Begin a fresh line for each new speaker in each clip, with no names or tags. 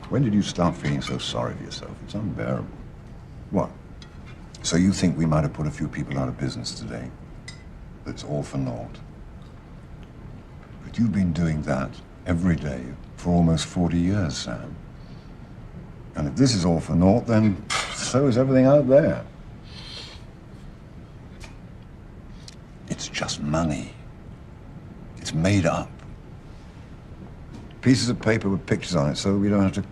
When did you start feeling so sorry for yourself? It's unbearable. What? So you think we might have put a few people out of business today? That's all for naught. But you've been doing that every day for almost 40 years, Sam. And if this is all for naught, then so is everything out there. It's just money. It's made up. Pieces of paper with pictures on it so we don't have to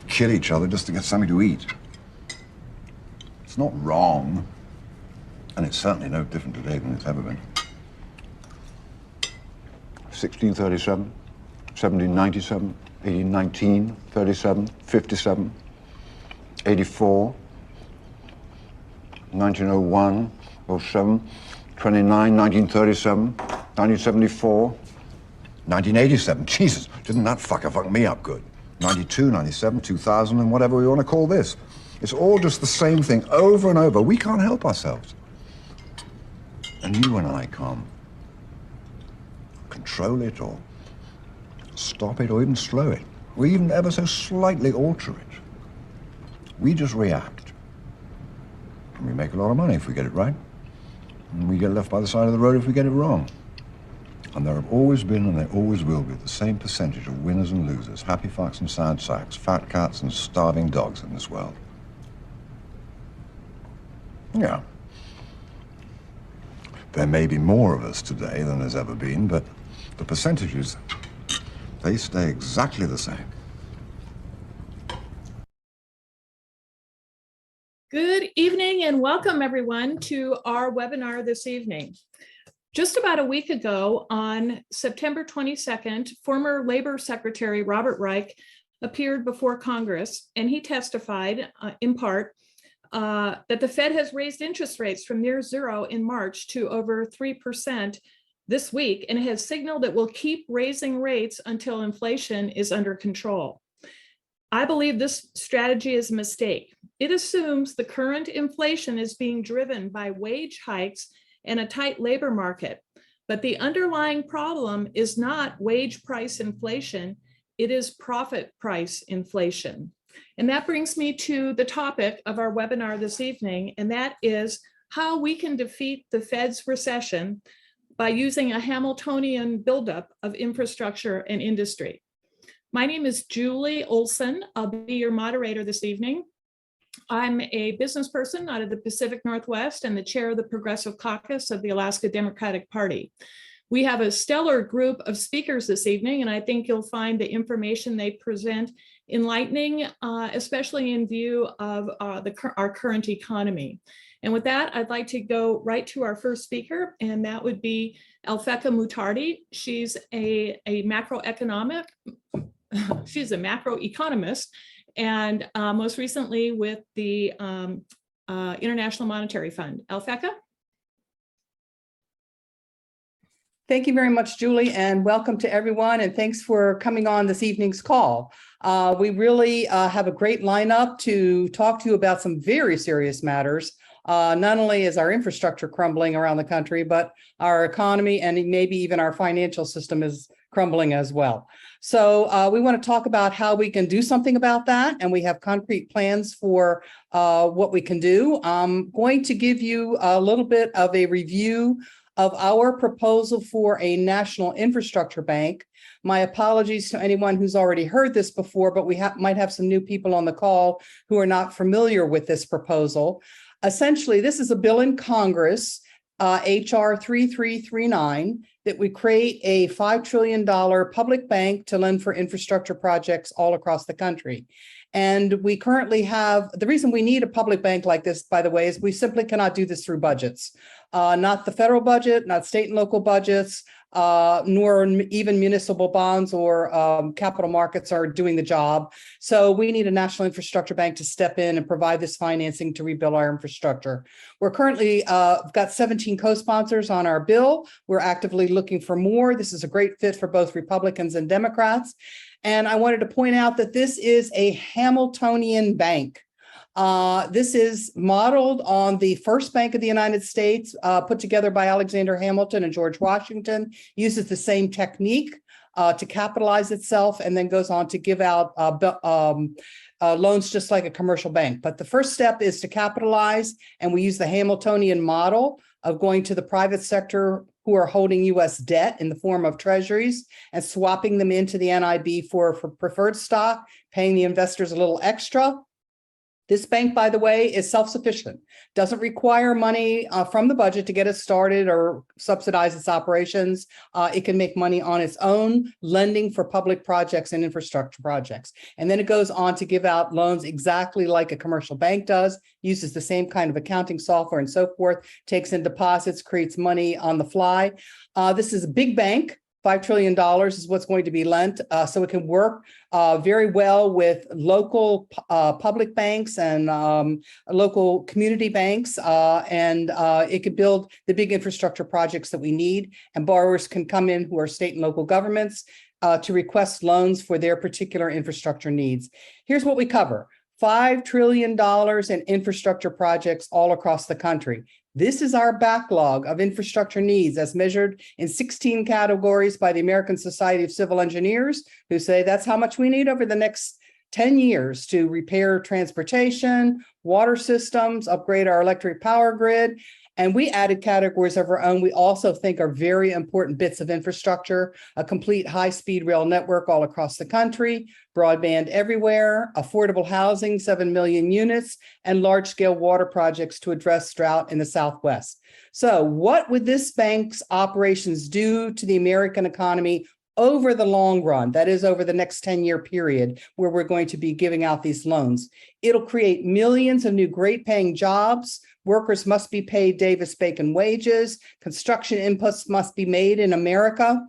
kill each other just to get something to eat. It's not wrong, and it's certainly no different today than it's ever been. 1637, 1797, 1819, 37, 57, 84, 1901, 07, 29, 1937, 1974, 1987. Jesus, didn't that fucker fuck me up good? 92, 97, 2000, and whatever we want to call this. It's all just the same thing over and over. We can't help ourselves. And you and I can't control it or stop it or even slow it, or even ever so slightly alter it. We just react. And we make a lot of money if we get it right. And we get left by the side of the road if we get it wrong. And there have always been, and there always will be, the same percentage of winners and losers, happy fucks and sad sacks, fat cats and starving dogs in this world. Yeah. There may be more of us today than there's ever been, but the percentages, they stay exactly the same.
Good evening and welcome everyone to our webinar this evening. Just about a week ago, on September 22nd, former Labor Secretary Robert Reich appeared before Congress, and he testified in part that the Fed has raised interest rates from near zero in March to over 3% this week, and it has signaled it will keep raising rates until inflation is under control. I believe this strategy is a mistake. It assumes the current inflation is being driven by wage hikes and a tight labor market. But the underlying problem is not wage price inflation, it is profit price inflation. And that brings me to the topic of our webinar this evening, and that is how we can defeat the Fed's recession by using a Hamiltonian buildup of infrastructure and industry. My name is Julie Olson. I'll be your moderator this evening. I'm a business person out of the Pacific Northwest and the chair of the Progressive Caucus of the Alaska Democratic Party. We have a stellar group of speakers this evening, and I think you'll find the information they present enlightening, especially in view of our current economy. And with that, I'd like to go right to our first speaker, and that would be Alfeka Mutarti. She's a macroeconomist, and most recently with the International Monetary Fund. Alfeka?
Thank you very much, Julie, and welcome to everyone, and thanks for coming on this evening's call. We really have a great lineup to talk to you about some very serious matters. Not only is our infrastructure crumbling around the country, but our economy and maybe even our financial system is crumbling as well. So we want to talk about how we can do something about that, and we have concrete plans for what we can do. I'm going to give you a little bit of a review of our proposal for a national infrastructure bank. My apologies to anyone who's already heard this before, but we might have some new people on the call who are not familiar with this proposal. Essentially, this is a bill in Congress, HR 3339, that would create a $5 trillion public bank to lend for infrastructure projects all across the country. And we currently have, the reason we need a public bank like this, by the way, is we simply cannot do this through budgets. Not the federal budget, not state and local budgets, nor even municipal bonds or capital markets are doing the job. So we need a national infrastructure bank to step in and provide this financing to rebuild our infrastructure. We're currently got 17 co-sponsors on our bill. We're actively looking for more. This is a great fit for both Republicans and Democrats. And I wanted to point out that this is a Hamiltonian bank. This is modeled on the first Bank of the United States, put together by Alexander Hamilton and George Washington, uses the same technique. to capitalize itself, and then goes on to give out loans just like a commercial bank. But the first step is to capitalize, and we use the Hamiltonian model of going to the private sector who are holding U.S. debt in the form of treasuries and swapping them into the NIB for preferred stock, paying the investors a little extra. This bank, by the way, is self-sufficient, doesn't require money from the budget to get it started or subsidize its operations. It can make money on its own, lending for public projects and infrastructure projects. And then it goes on to give out loans exactly like a commercial bank does, uses the same kind of accounting software and so forth, takes in deposits, creates money on the fly. This is a big bank. $5 trillion is what's going to be lent, so it can work very well with local public banks and local community banks, and it could build the big infrastructure projects that we need, and borrowers can come in who are state and local governments to request loans for their particular infrastructure needs. Here's what we cover. $5 trillion in infrastructure projects all across the country. This is our backlog of infrastructure needs as measured in 16 categories by the American Society of Civil Engineers, who say that's how much we need over the next 10 years to repair transportation, water systems, upgrade our electric power grid. And we added categories of our own we also think are very important bits of infrastructure: a complete high-speed rail network all across the country, broadband everywhere, affordable housing, 7 million units, and large-scale water projects to address drought in the Southwest. So what would this bank's operations do to the American economy over the long run? That is, over the next 10-year period where we're going to be giving out these loans. It'll create millions of new great-paying jobs. Workers must be paid Davis-Bacon wages. Construction inputs must be made in America.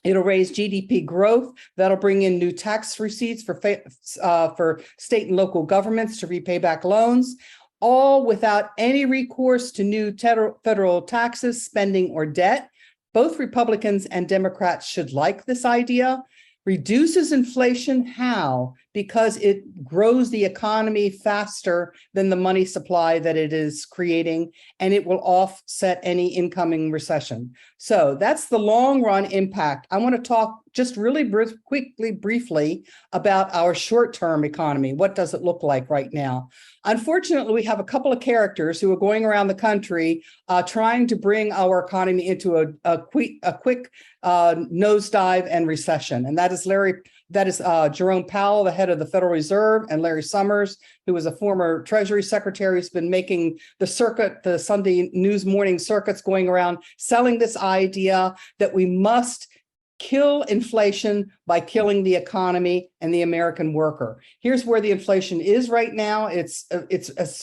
It'll raise GDP growth. That'll bring in new tax receipts for state and local governments to repay back loans, all without any recourse to new federal taxes, spending, or debt. Both Republicans and Democrats should like this idea. Reduces inflation. How? Because it grows the economy faster than the money supply that it is creating, and it will offset any incoming recession. So that's the long run impact. I want to talk just really briefly about our short-term economy. What does it look like right now? Unfortunately, we have a couple of characters who are going around the country trying to bring our economy into a quick nosedive and recession. And that is Jerome Powell, the head of the Federal Reserve, and Larry Summers, who was a former Treasury Secretary, who's been making the circuit, the Sunday news morning circuits, going around selling this idea that we must kill inflation by killing the economy and the American worker. Here's where the inflation is right now. It's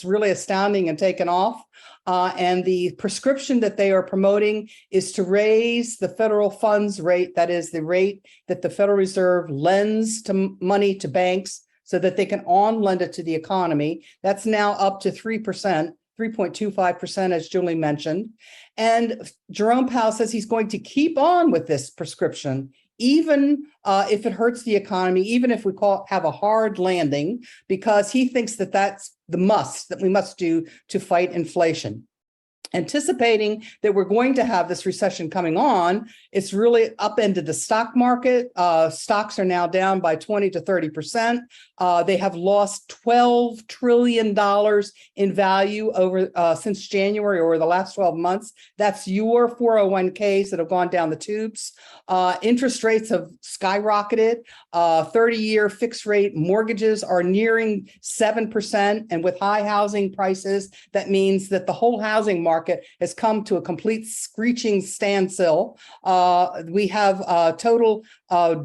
really astounding and taken off. And the prescription that they are promoting is to raise the federal funds rate, that is the rate that the Federal Reserve lends money to banks so that they can on-lend it to the economy. That's now up to 3%. 3.25%, as Julie mentioned. And Jerome Powell says he's going to keep on with this prescription, even if it hurts the economy, even if we have a hard landing, because he thinks that that's the must that we must do to fight inflation. Anticipating that we're going to have this recession coming on, it's really upended the stock market. Stocks are now down by 20 to 30%. They have lost $12 trillion in value over since January, or the last 12 months. That's your 401ks that have gone down the tubes. Interest rates have skyrocketed. 30-year fixed rate mortgages are nearing 7%. And with high housing prices, that means that the whole housing market has come to a complete screeching standstill. We have total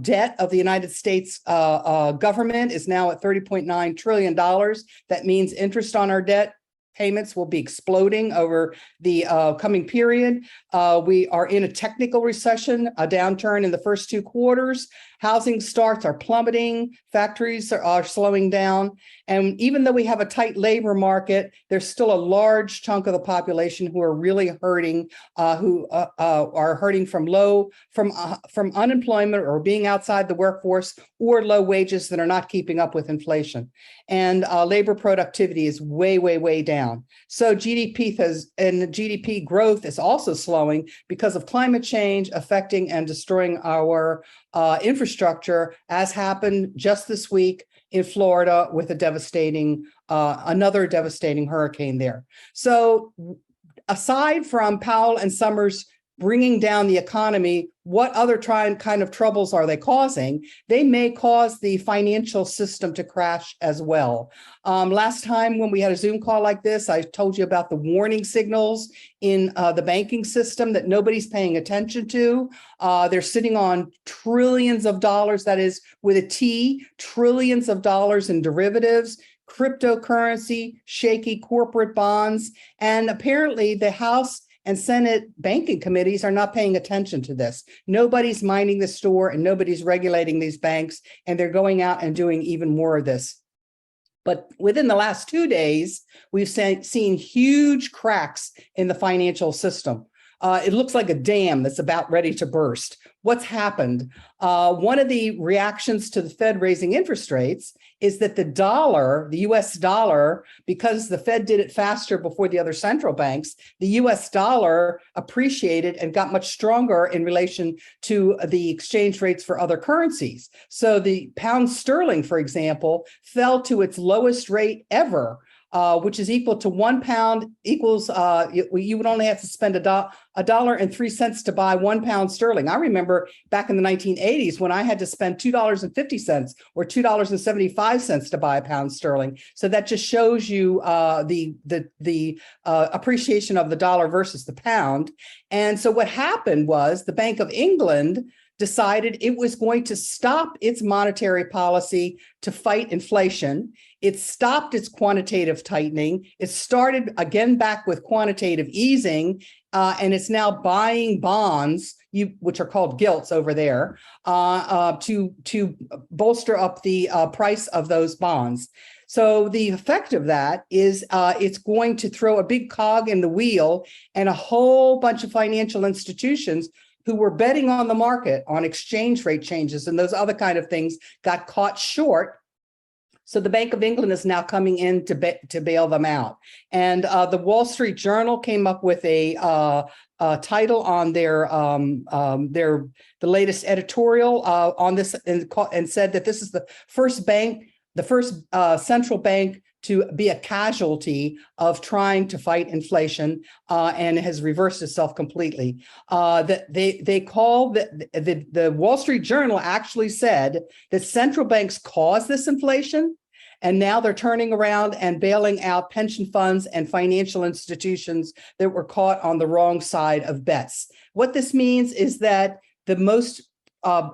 debt of the United States government is now at $30.9 trillion. That means interest on our debt payments will be exploding over the coming period. We are in a technical recession, a downturn in the first 2 quarters. Housing starts are plummeting. Factories are slowing down. And even though we have a tight labor market, there's still a large chunk of the population who are really hurting, who are hurting from unemployment or being outside the workforce, or low wages that are not keeping up with inflation. And labor productivity is way, way, way down. So GDP growth is also slowing because of climate change affecting and destroying our infrastructure, as happened just this week in Florida with another devastating hurricane there. So aside from Powell and Summers bringing down the economy, what other kind of troubles are they causing? They may cause the financial system to crash as well. Last time when we had a Zoom call like this, I told you about the warning signals in the banking system that nobody's paying attention to. They're sitting on trillions of dollars, that is with a T, trillions of dollars in derivatives, cryptocurrency, shaky corporate bonds, and apparently the House and Senate banking committees are not paying attention to this. Nobody's minding the store and nobody's regulating these banks, and they're going out and doing even more of this. But within the last 2 days, we've seen huge cracks in the financial system. It looks like a dam that's about ready to burst. What's happened? One of the reactions to the Fed raising interest rates is that the US dollar, because the Fed did it faster before the other central banks, the US dollar appreciated and got much stronger in relation to the exchange rates for other currencies. So the pound sterling, for example, fell to its lowest rate ever, which is equal to £1 equals, you would only have to spend $1.03 to buy £1 sterling. I remember back in the 1980s when I had to spend $2.50 or $2.75 to buy a pound sterling. So that just shows you the appreciation of the dollar versus the pound. And so what happened was the Bank of England decided it was going to stop its monetary policy to fight inflation. It stopped its quantitative tightening. It started again back with quantitative easing, and it's now buying bonds, which are called gilts over there, to bolster up the price of those bonds. So the effect of that is it's going to throw a big cog in the wheel, and a whole bunch of financial institutions who were betting on the market on exchange rate changes and those other kind of things got caught short. So the Bank of England is now coming in to bail them out. And the Wall Street Journal came up with a title on the latest editorial on this, and said that this is the first central bank to be a casualty of trying to fight inflation, and has reversed itself completely. That they call the Wall Street Journal actually said that central banks caused this inflation, and now they're turning around and bailing out pension funds and financial institutions that were caught on the wrong side of bets. What this means is that the most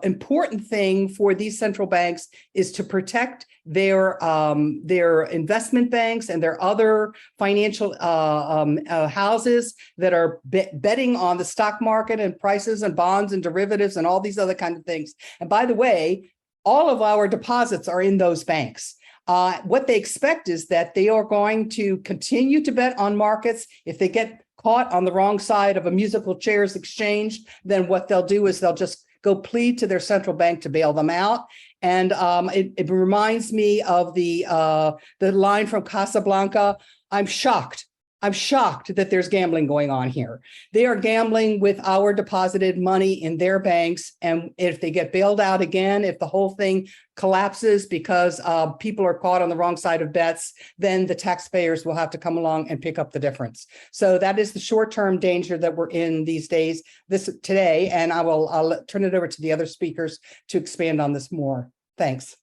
important thing for these central banks is to protect their investment banks and their other financial houses that are betting on the stock market and prices and bonds and derivatives and all these other kind of things. And by the way, all of our deposits are in those banks. What they expect is that they are going to continue to bet on markets. If they get caught on the wrong side of a musical chairs exchange, then what they'll do is they'll just go plead to their central bank to bail them out. And it reminds me of the line from Casablanca. I'm shocked that there's gambling going on here. They are gambling with our deposited money in their banks. And if they get bailed out again, if the whole thing collapses because people are caught on the wrong side of bets, then the taxpayers will have to come along and pick up the difference. So that is the short-term danger that we're in these days, today. And I'll turn it over to the other speakers to expand on this more. Thanks.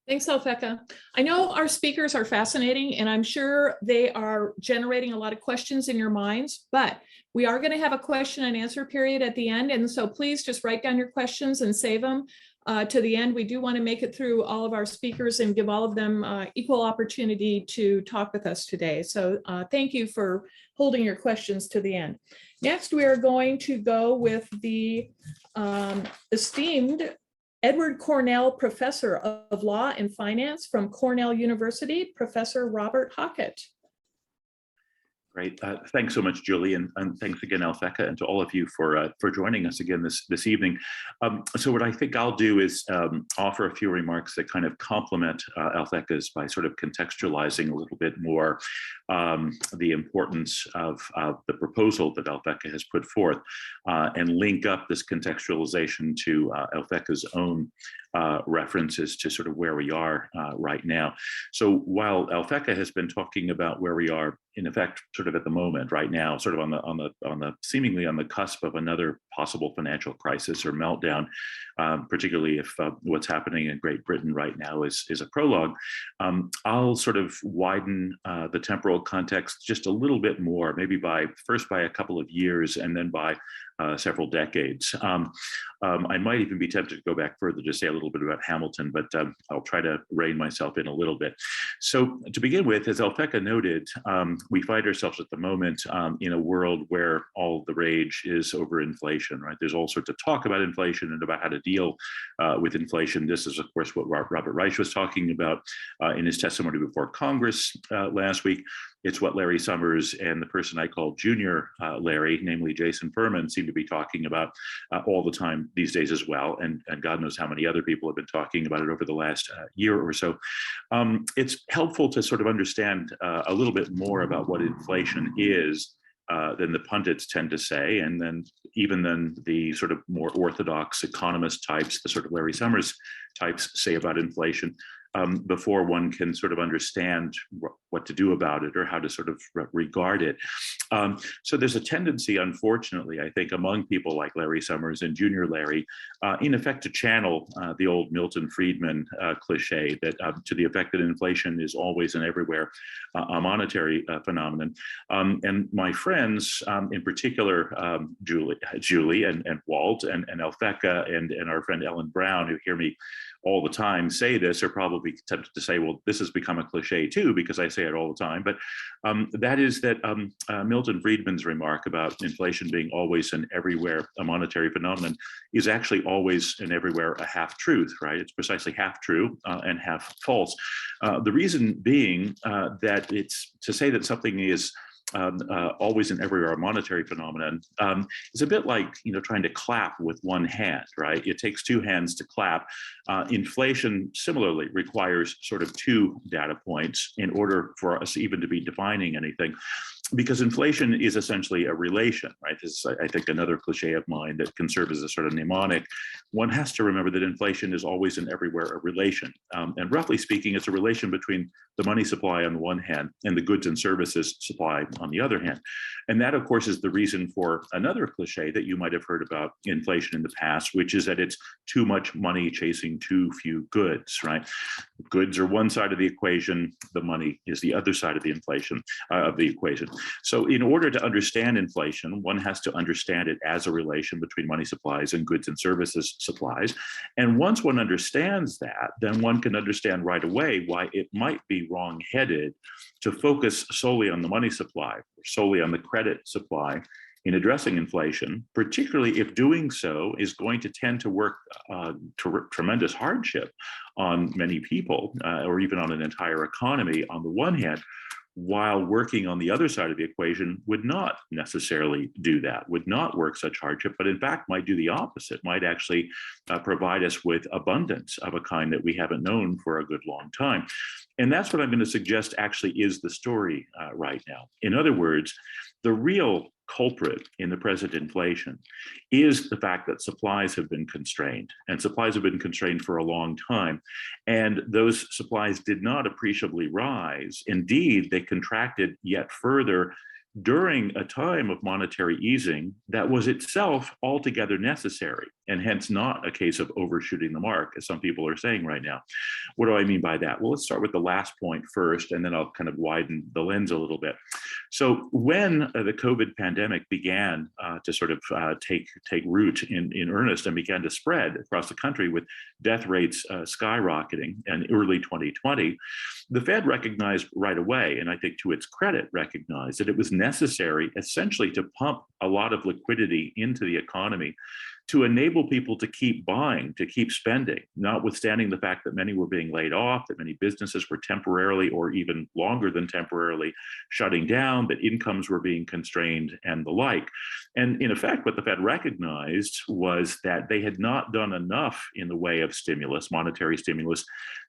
Thanks, Alfeka. I know our speakers are fascinating, and I'm sure they are generating a lot of questions in your minds, but we are going to have a question and answer period at the end. And so please just write down your questions and save them to the end. We do want to make it through all of our speakers and give all of them equal opportunity to talk with us today. So thank you for holding your questions to the end. Next, we are going to go with the esteemed Edward Cornell Professor of Law and Finance from Cornell University, Professor Robert Hockett.
Great. Thanks so much, Julie, and thanks again, Alfeka, and to all of you for joining us again this evening. So what I think I'll do is offer a few remarks that kind of complement Alfeka's by sort of contextualizing a little bit more the importance of the proposal that Alfeka has put forth, and link up this contextualization to Alfeka's own references to sort of where we are right now. So while Alfeka has been talking about where we are, in effect, sort of at the moment, right now, sort of on the seemingly on the cusp of another possible financial crisis or meltdown, particularly if what's happening in Great Britain right now is a prologue, I'll sort of widen the temporal context just a little bit more, maybe first by a couple of years and then by several decades. I might even be tempted to go back further to say a little bit about Hamilton, but I'll try to rein myself in a little bit. So to begin with, as Alfeka noted, we find ourselves at the moment in a world where all the rage is over inflation, right? There's all sorts of talk about inflation and about how to deal with inflation. This is, of course, what Robert Reich was talking about in his testimony before Congress last week. It's what Larry Summers and the person I call Junior Larry, namely Jason Furman, seem to be talking about all the time these days as well. And God knows how many other people have been talking about it over the last year or so. It's helpful to sort of understand a little bit more about what inflation is than the pundits tend to say, and then even than the sort of more orthodox economist types, the sort of Larry Summers types say about inflation, before one can sort of understand what to do about it or how to sort of regard it. So there's a tendency, unfortunately, I think, among people like Larry Summers and Junior Larry, in effect, to channel the old Milton Friedman cliche that to the effect that inflation is always and everywhere a monetary phenomenon. And my friends, in particular, Julie and Walt and Alfeka and our friend Ellen Brown, who hear me all the time say this, are probably tempted to say, well, this has become a cliche too, because I say it all the time. But that is that Milton Friedman's remark about inflation being always and everywhere a monetary phenomenon is actually always and everywhere a half truth, right? It's precisely half true and half false. The reason being that it's to say that something is always and everywhere a monetary phenomenon is a bit like, trying to clap with one hand, right? It takes two hands to clap. Inflation similarly requires sort of two data points in order for us even to be defining anything, because inflation is essentially a relation, right? This is, I think, another cliche of mine that can serve as a sort of mnemonic. One has to remember that inflation is always and everywhere a relation. And roughly speaking, it's a relation between the money supply on the one hand and the goods and services supply on the other hand. And that, of course, is the reason for another cliche that you might have heard about inflation in the past, which is that it's too much money chasing too few goods, right? Goods are one side of the equation, the money is the other side of the inflation of the equation. So in order to understand inflation, one has to understand it as a relation between money supplies and goods and services supplies. And once one understands that, then one can understand right away why it might be wrong-headed to focus solely on the money supply, or solely on the credit supply in addressing inflation, particularly if doing so is going to tend to work to tremendous hardship on many people, or even on an entire economy on the one hand, while working on the other side of the equation would not necessarily do that, would not work such hardship, but in fact might do the opposite, might actually provide us with abundance of a kind that we haven't known for a good long time. And that's what I'm going to suggest actually is the story right now. In other words, the real culprit in the present inflation is the fact that supplies have been constrained, and supplies have been constrained for a long time. And those supplies did not appreciably rise. Indeed, they contracted yet further during a time of monetary easing that was itself altogether necessary, and hence not a case of overshooting the mark, as some people are saying right now. What do I mean by that? Well, let's start with the last point first, and then I'll kind of widen the lens a little bit. So when the COVID pandemic began to sort of take root in earnest and began to spread across the country with death rates skyrocketing in early 2020, the Fed recognized right away, and I think to its credit recognized, that it was necessary essentially to pump a lot of liquidity into the economy to enable people to keep buying, to keep spending, notwithstanding the fact that many were being laid off, that many businesses were temporarily or even longer than temporarily shutting down, that incomes were being constrained and the like. And in effect, what the Fed recognized was that they had not done enough in the way of stimulus, monetary stimulus,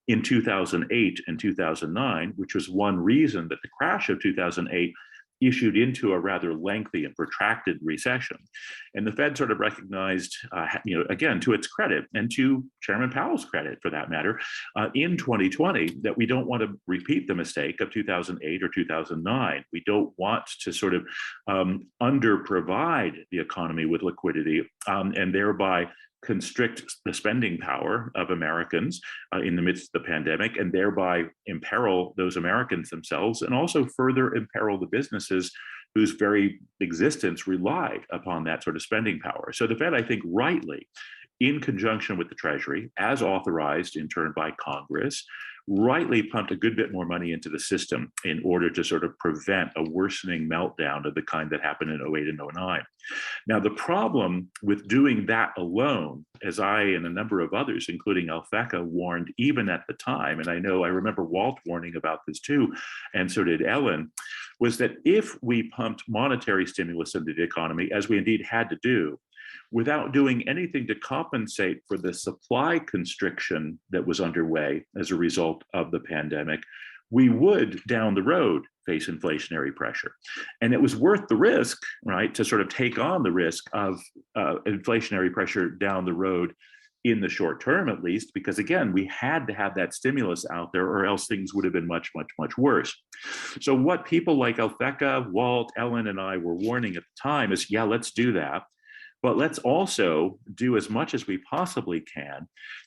in 2008 and 2009, which was one reason that the crash of 2008 issued into a rather lengthy and protracted recession. And the Fed sort of recognized, again, to its credit and to Chairman Powell's credit for that matter, in 2020, that we don't want to repeat the mistake of 2008 or 2009. We don't want to sort of under-provide the economy with liquidity and thereby constrict the spending power of Americans in the midst of the pandemic, and thereby imperil those Americans themselves, and also further imperil the businesses whose very existence relied upon that sort of spending power. So the Fed, I think, rightly, in conjunction with the Treasury, as authorized in turn by Congress, rightly pumped a good bit more money into the system in order to sort of prevent a worsening meltdown of the kind that happened in 08 and 09. Now, the problem with doing that alone, as I and a number of others, including Alfeka, warned even at the time, and I remember Walt warning about this too, and so did Ellen, was that if we pumped monetary stimulus into the economy, as we indeed had to do, without doing anything to compensate for the supply constriction that was underway as a result of the pandemic, we would down the road face inflationary pressure. And it was worth the risk, right, to sort of take on the risk of inflationary pressure down the road in the short term, at least, because again, we had to have that stimulus out there or else things would have been much, much, much worse. So what people like Alfeka, Walt, Ellen, and I were warning at the time is, yeah, let's do that. But let's also do as much as we possibly can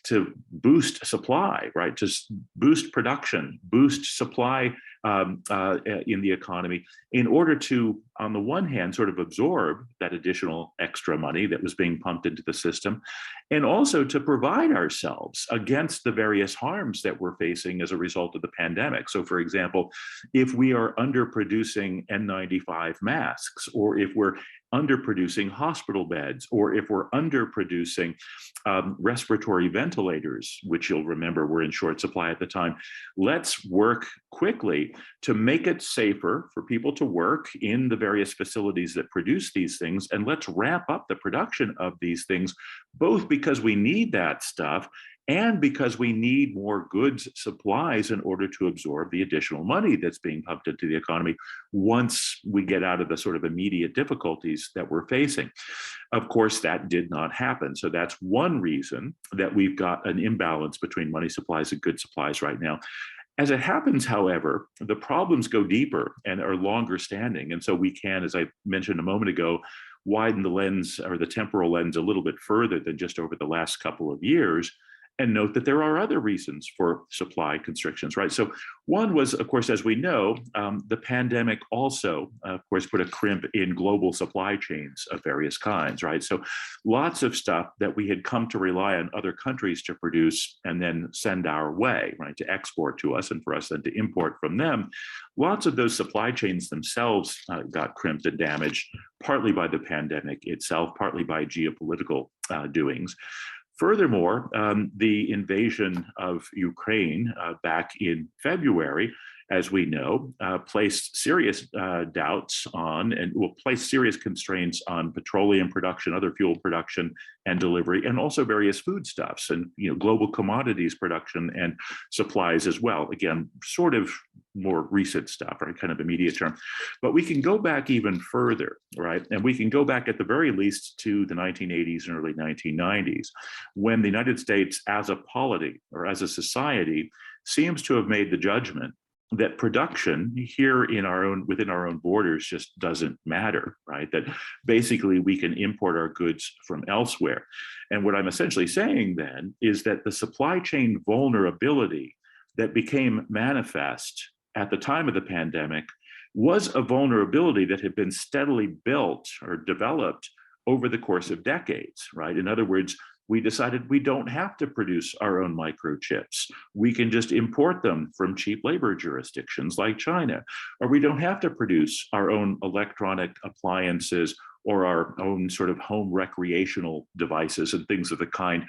to boost supply, right? Just boost production, boost supply in the economy in order to, on the one hand, sort of absorb that additional extra money that was being pumped into the system, and also to provide ourselves against the various harms that we're facing as a result of the pandemic. So, for example, if we are underproducing N95 masks, or if we're underproducing hospital beds, or if we're underproducing respiratory ventilators, which you'll remember were in short supply at the time, let's work quickly to make it safer for people to work in the various facilities that produce these things, and let's ramp up the production of these things, both because we need that stuff and because we need more goods supplies in order to absorb the additional money that's being pumped into the economy once we get out of the sort of immediate difficulties that we're facing. Of course, that did not happen. So that's one reason that we've got an imbalance between money supplies and goods supplies right now. As it happens, however, the problems go deeper and are longer standing. And so we can, as I mentioned a moment ago, widen the lens or the temporal lens a little bit further than just over the last couple of years, and note that there are other reasons for supply constrictions, right? So one was, of course, as we know, the pandemic also, of course, put a crimp in global supply chains of various kinds, right? So lots of stuff that we had come to rely on other countries to produce and then send our way, right, to export to us and for us then to import from them. Lots of those supply chains themselves got crimped and damaged, partly by the pandemic itself, partly by geopolitical doings. Furthermore, the invasion of Ukraine back in February, as we know, placed serious doubts on and will place serious constraints on petroleum production, other fuel production and delivery, and also various foodstuffs and global commodities production and supplies as well. Again, sort of more recent stuff, right? Kind of immediate term. But we can go back even further, right? And we can go back at the very least to the 1980s and early 1990s, when the United States as a polity or as a society seems to have made the judgment that production here within our own borders just doesn't matter, right? That basically we can import our goods from elsewhere. And what I'm essentially saying then is that the supply chain vulnerability that became manifest at the time of the pandemic was a vulnerability that had been steadily built or developed over the course of decades, right? In other words, we decided we don't have to produce our own microchips. We can just import them from cheap labor jurisdictions like China, or we don't have to produce our own electronic appliances or our own sort of home recreational devices and things of the kind,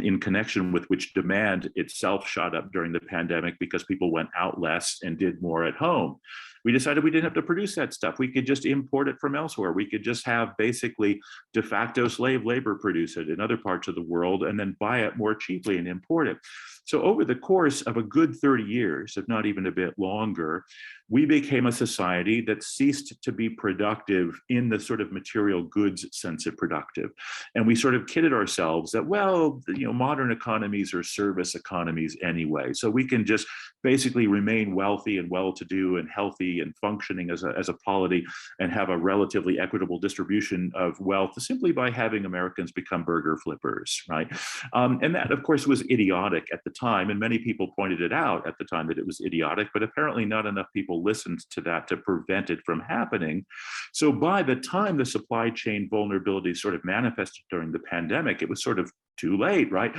in connection with which demand itself shot up during the pandemic because people went out less and did more at home. We decided we didn't have to produce that stuff. We could just import it from elsewhere. We could just have basically de facto slave labor produce it in other parts of the world and then buy it more cheaply and import it. So over the course of a good 30 years, if not even a bit longer, we became a society that ceased to be productive in the sort of material goods sense of productive. And we sort of kidded ourselves that, well, modern economies are service economies anyway. So we can just basically remain wealthy and well-to-do and healthy and functioning as a polity and have a relatively equitable distribution of wealth simply by having Americans become burger flippers, right? And that, of course, was idiotic at the time. And many people pointed it out at the time that it was idiotic, but apparently not enough people listened to that to prevent it from happening. So by the time the supply chain vulnerability sort of manifested during the pandemic, it was sort of too late, right?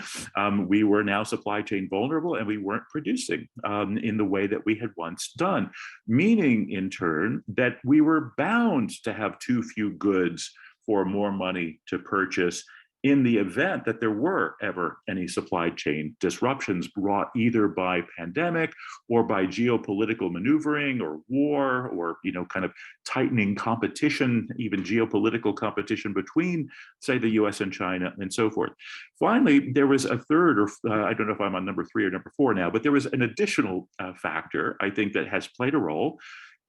We were now supply chain vulnerable and we weren't producing in the way that we had once done, meaning in turn that we were bound to have too few goods for more money to purchase in the event that there were ever any supply chain disruptions brought either by pandemic or by geopolitical maneuvering or war or, kind of tightening competition, even geopolitical competition between, say, the US and China and so forth. Finally, there was a third, or I don't know if I'm on number 3 or number 4 now, but there was an additional factor, I think, that has played a role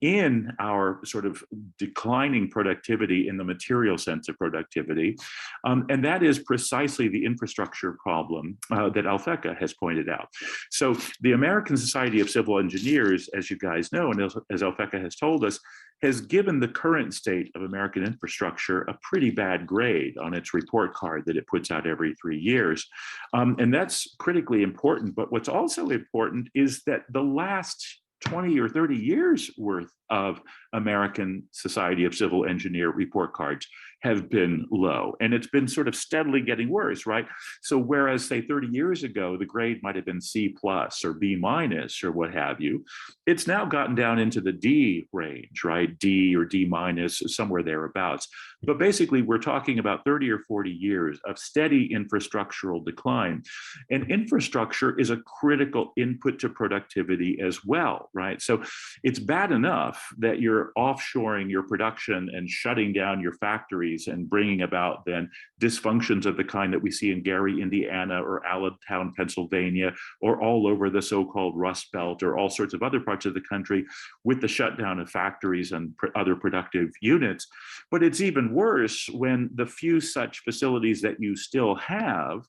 in our sort of declining productivity in the material sense of productivity. And that is precisely the infrastructure problem that Alfeka has pointed out. So the American Society of Civil Engineers, as you guys know, and as Alfeka has told us, has given the current state of American infrastructure a pretty bad grade on its report card that it puts out every 3 years. And that's critically important. But what's also important is that the last 20 or 30 years worth of American Society of Civil Engineer report cards have been low. And it's been sort of steadily getting worse, right? So whereas, say, 30 years ago, the grade might have been C+ or B- or what have you, it's now gotten down into the D range, right? D or D-, somewhere thereabouts. But basically, we're talking about 30 or 40 years of steady infrastructural decline. And infrastructure is a critical input to productivity as well, right? So it's bad enough that you're offshoring your production and shutting down your factories and bringing about then dysfunctions of the kind that we see in Gary, Indiana, or Allentown, Pennsylvania, or all over the so-called Rust Belt, or all sorts of other parts of the country with the shutdown of factories and other productive units. But it's even worse when the few such facilities that you still have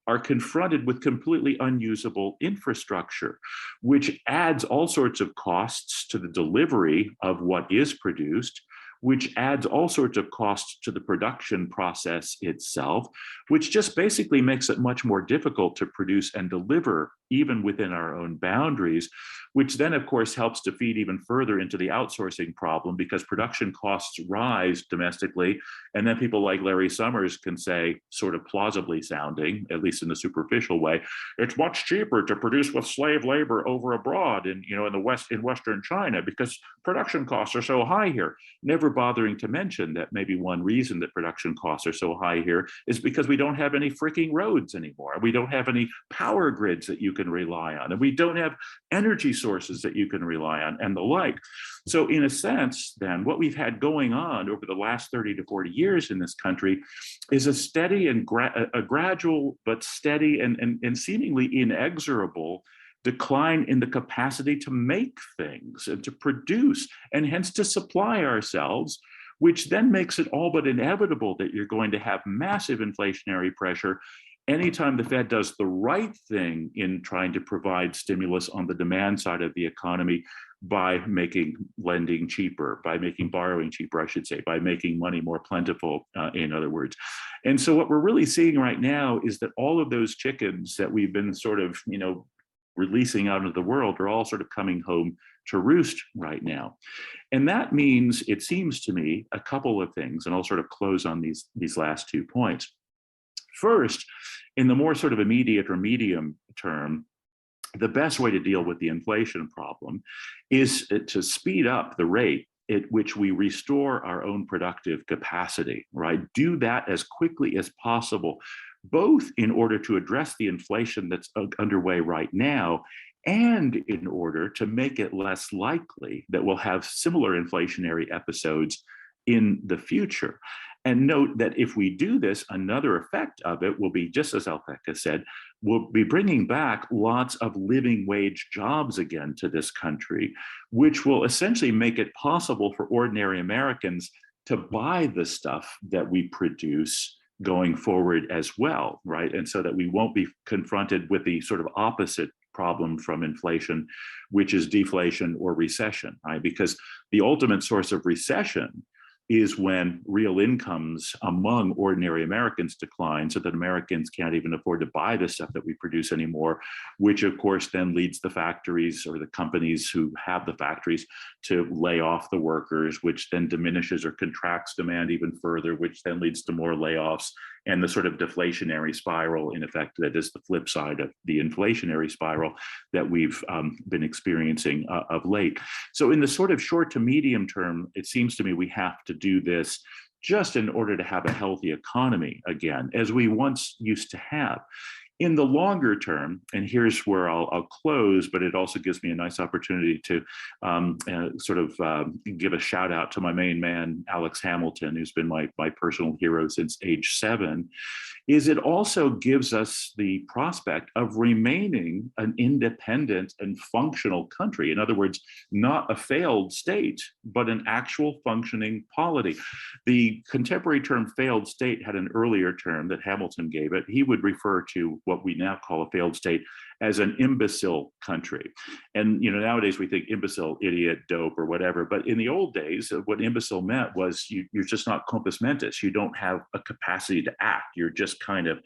are confronted with completely unusable infrastructure, which adds all sorts of costs to the delivery of what is produced, which adds all sorts of costs to the production process itself, which just basically makes it much more difficult to produce and deliver even within our own boundaries, which then, of course, helps to feed even further into the outsourcing problem because production costs rise domestically. And then people like Larry Summers can say, sort of plausibly sounding, at least in a superficial way, it's much cheaper to produce with slave labor over abroad in the West, in Western China, because production costs are so high here. Never bothering to mention that maybe one reason that production costs are so high here is because we don't have any freaking roads anymore. We don't have any power grids that you can rely on, and we don't have energy sources that you can rely on, and the like. So in a sense, then, what we've had going on over the last 30 to 40 years in this country is a steady and a gradual but steady and seemingly inexorable decline in the capacity to make things and to produce, and hence to supply ourselves, which then makes it all but inevitable that you're going to have massive inflationary pressure anytime the Fed does the right thing in trying to provide stimulus on the demand side of the economy by making lending cheaper, by making borrowing cheaper, I should say, by making money more plentiful, in other words. And so what we're really seeing right now is that all of those chickens that we've been sort of, releasing out into the world are all sort of coming home to roost right now. And that means, it seems to me, a couple of things, and I'll sort of close on these last 2 points. First, in the more sort of immediate or medium term, the best way to deal with the inflation problem is to speed up the rate at which we restore our own productive capacity, right? Do that as quickly as possible, both in order to address the inflation that's underway right now, and in order to make it less likely that we'll have similar inflationary episodes in the future. And note that if we do this, another effect of it will be, just as Alfeka said, we'll be bringing back lots of living wage jobs again to this country, which will essentially make it possible for ordinary Americans to buy the stuff that we produce going forward as well, right? And so that we won't be confronted with the sort of opposite problem from inflation, which is deflation or recession, right? Because the ultimate source of recession is when real incomes among ordinary Americans decline, so that Americans can't even afford to buy the stuff that we produce anymore, which of course then leads the factories or the companies who have the factories to lay off the workers, which then diminishes or contracts demand even further, which then leads to more layoffs and the sort of deflationary spiral, in effect, that is the flip side of the inflationary spiral that we've been experiencing of late. So in the sort of short to medium term, it seems to me we have to do this just in order to have a healthy economy again, as we once used to have. In the longer term, and here's where I'll close, but it also gives me a nice opportunity to give a shout out to my main man, Alex Hamilton, who's been my personal hero since age 7, is it also gives us the prospect of remaining an independent and functional country. In other words, not a failed state, but an actual functioning polity. The contemporary term failed state had an earlier term that Hamilton gave it. He would refer to what we now call a failed state as an imbecile country. And nowadays we think imbecile, idiot, dope, or whatever. But in the old days, what imbecile meant was you're just not compos mentis. You don't have a capacity to act. You're just kind of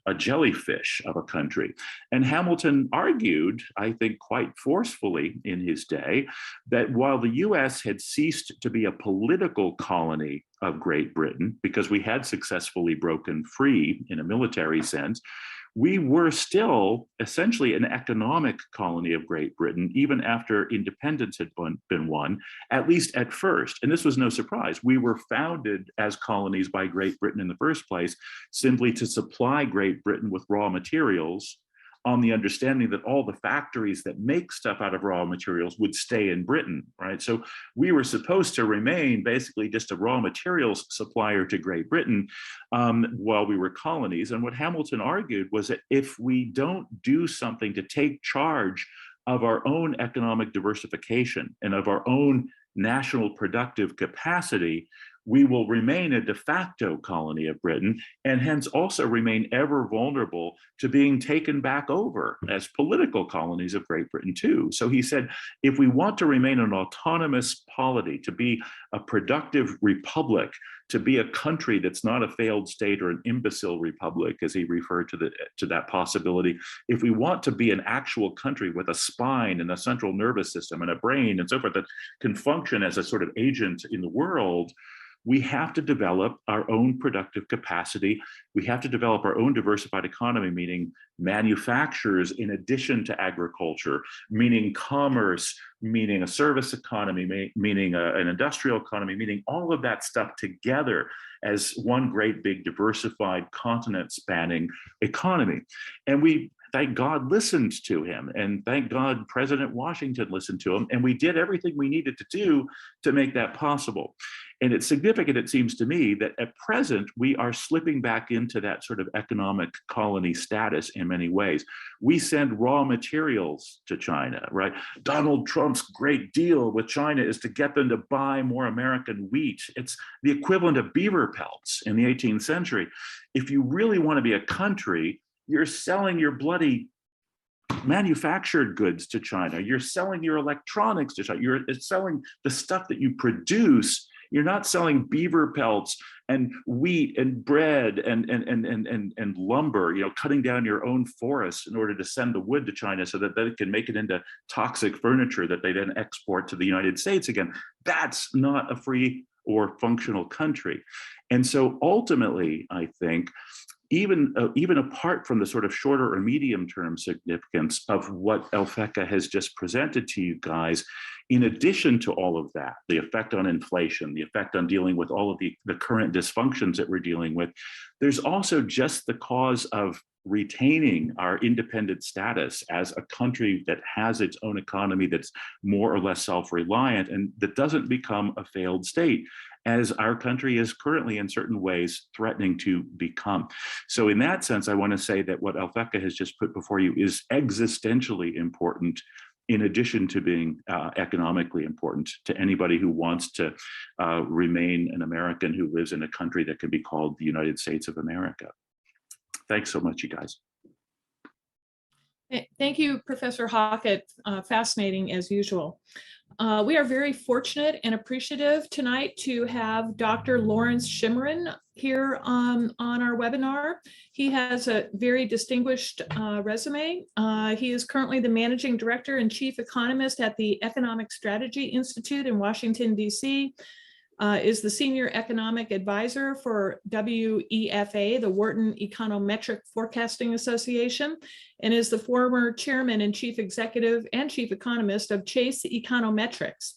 a jellyfish of a country. And Hamilton argued, I think quite forcefully in his day, that while the US had ceased to be a political colony of Great Britain, because we had successfully broken free in a military sense, we were still essentially an economic colony of Great Britain, even after independence had been won, at least at first. And this was no surprise. We were founded as colonies by Great Britain in the first place, simply to supply Great Britain with raw materials, on the understanding that all the factories that make stuff out of raw materials would stay in Britain, right? So we were supposed to remain basically just a raw materials supplier to Great Britain while we were colonies. And what Hamilton argued was that if we don't do something to take charge of our own economic diversification and of our own national productive capacity, we will remain a de facto colony of Britain, and hence also remain ever vulnerable to being taken back over as political colonies of Great Britain too. So he said, if we want to remain an autonomous polity, to be a productive republic, to be a country that's not a failed state or an imbecile republic, as he referred to that possibility, if we want to be an actual country with a spine and a central nervous system and a brain and so forth that can function as a sort of agent in the world, we have to develop our own productive capacity. We have to develop our own diversified economy, meaning manufacturers in addition to agriculture, meaning commerce, meaning a service economy, meaning an industrial economy, meaning all of that stuff together as one great big diversified continent spanning economy. And we, thank God, listened to him, and thank God President Washington listened to him, and we did everything we needed to do to make that possible. And it's significant, it seems to me, that at present, we are slipping back into that sort of economic colony status in many ways. We send raw materials to China, right? Donald Trump's great deal with China is to get them to buy more American wheat. It's the equivalent of beaver pelts in the 18th century. If you really want to be a country, you're selling your bloody manufactured goods to China. You're selling your electronics to China. You're selling the stuff that you produce. You're not selling beaver pelts and wheat and bread and lumber, cutting down your own forests in order to send the wood to China so that they can make it into toxic furniture that they then export to the United States again. That's not a free or functional country. And so ultimately, I think, even apart from the sort of shorter or medium term significance of what Alfeka has just presented to you guys, in addition to all of that, the effect on inflation, the effect on dealing with all of the current dysfunctions that we're dealing with, there's also just the cause of retaining our independent status as a country that has its own economy that's more or less self-reliant and that doesn't become a failed state, as our country is currently in certain ways threatening to become. So in that sense, I want to say that what Alfeka has just put before you is existentially important, in addition to being economically important to anybody who wants to remain an American who lives in a country that can be called the United States of America. Thanks so much, you guys.
Thank you, Professor Hockett. Fascinating as usual. We are very fortunate and appreciative tonight to have Dr. Lawrence Shimmerin here on our webinar. He has a very distinguished resume. He is currently the Managing Director and Chief Economist at the Economic Strategy Institute in Washington, D.C., is the Senior Economic Advisor for WEFA, the Wharton Econometric Forecasting Association, and is the former Chairman and Chief Executive and Chief Economist of Chase Econometrics.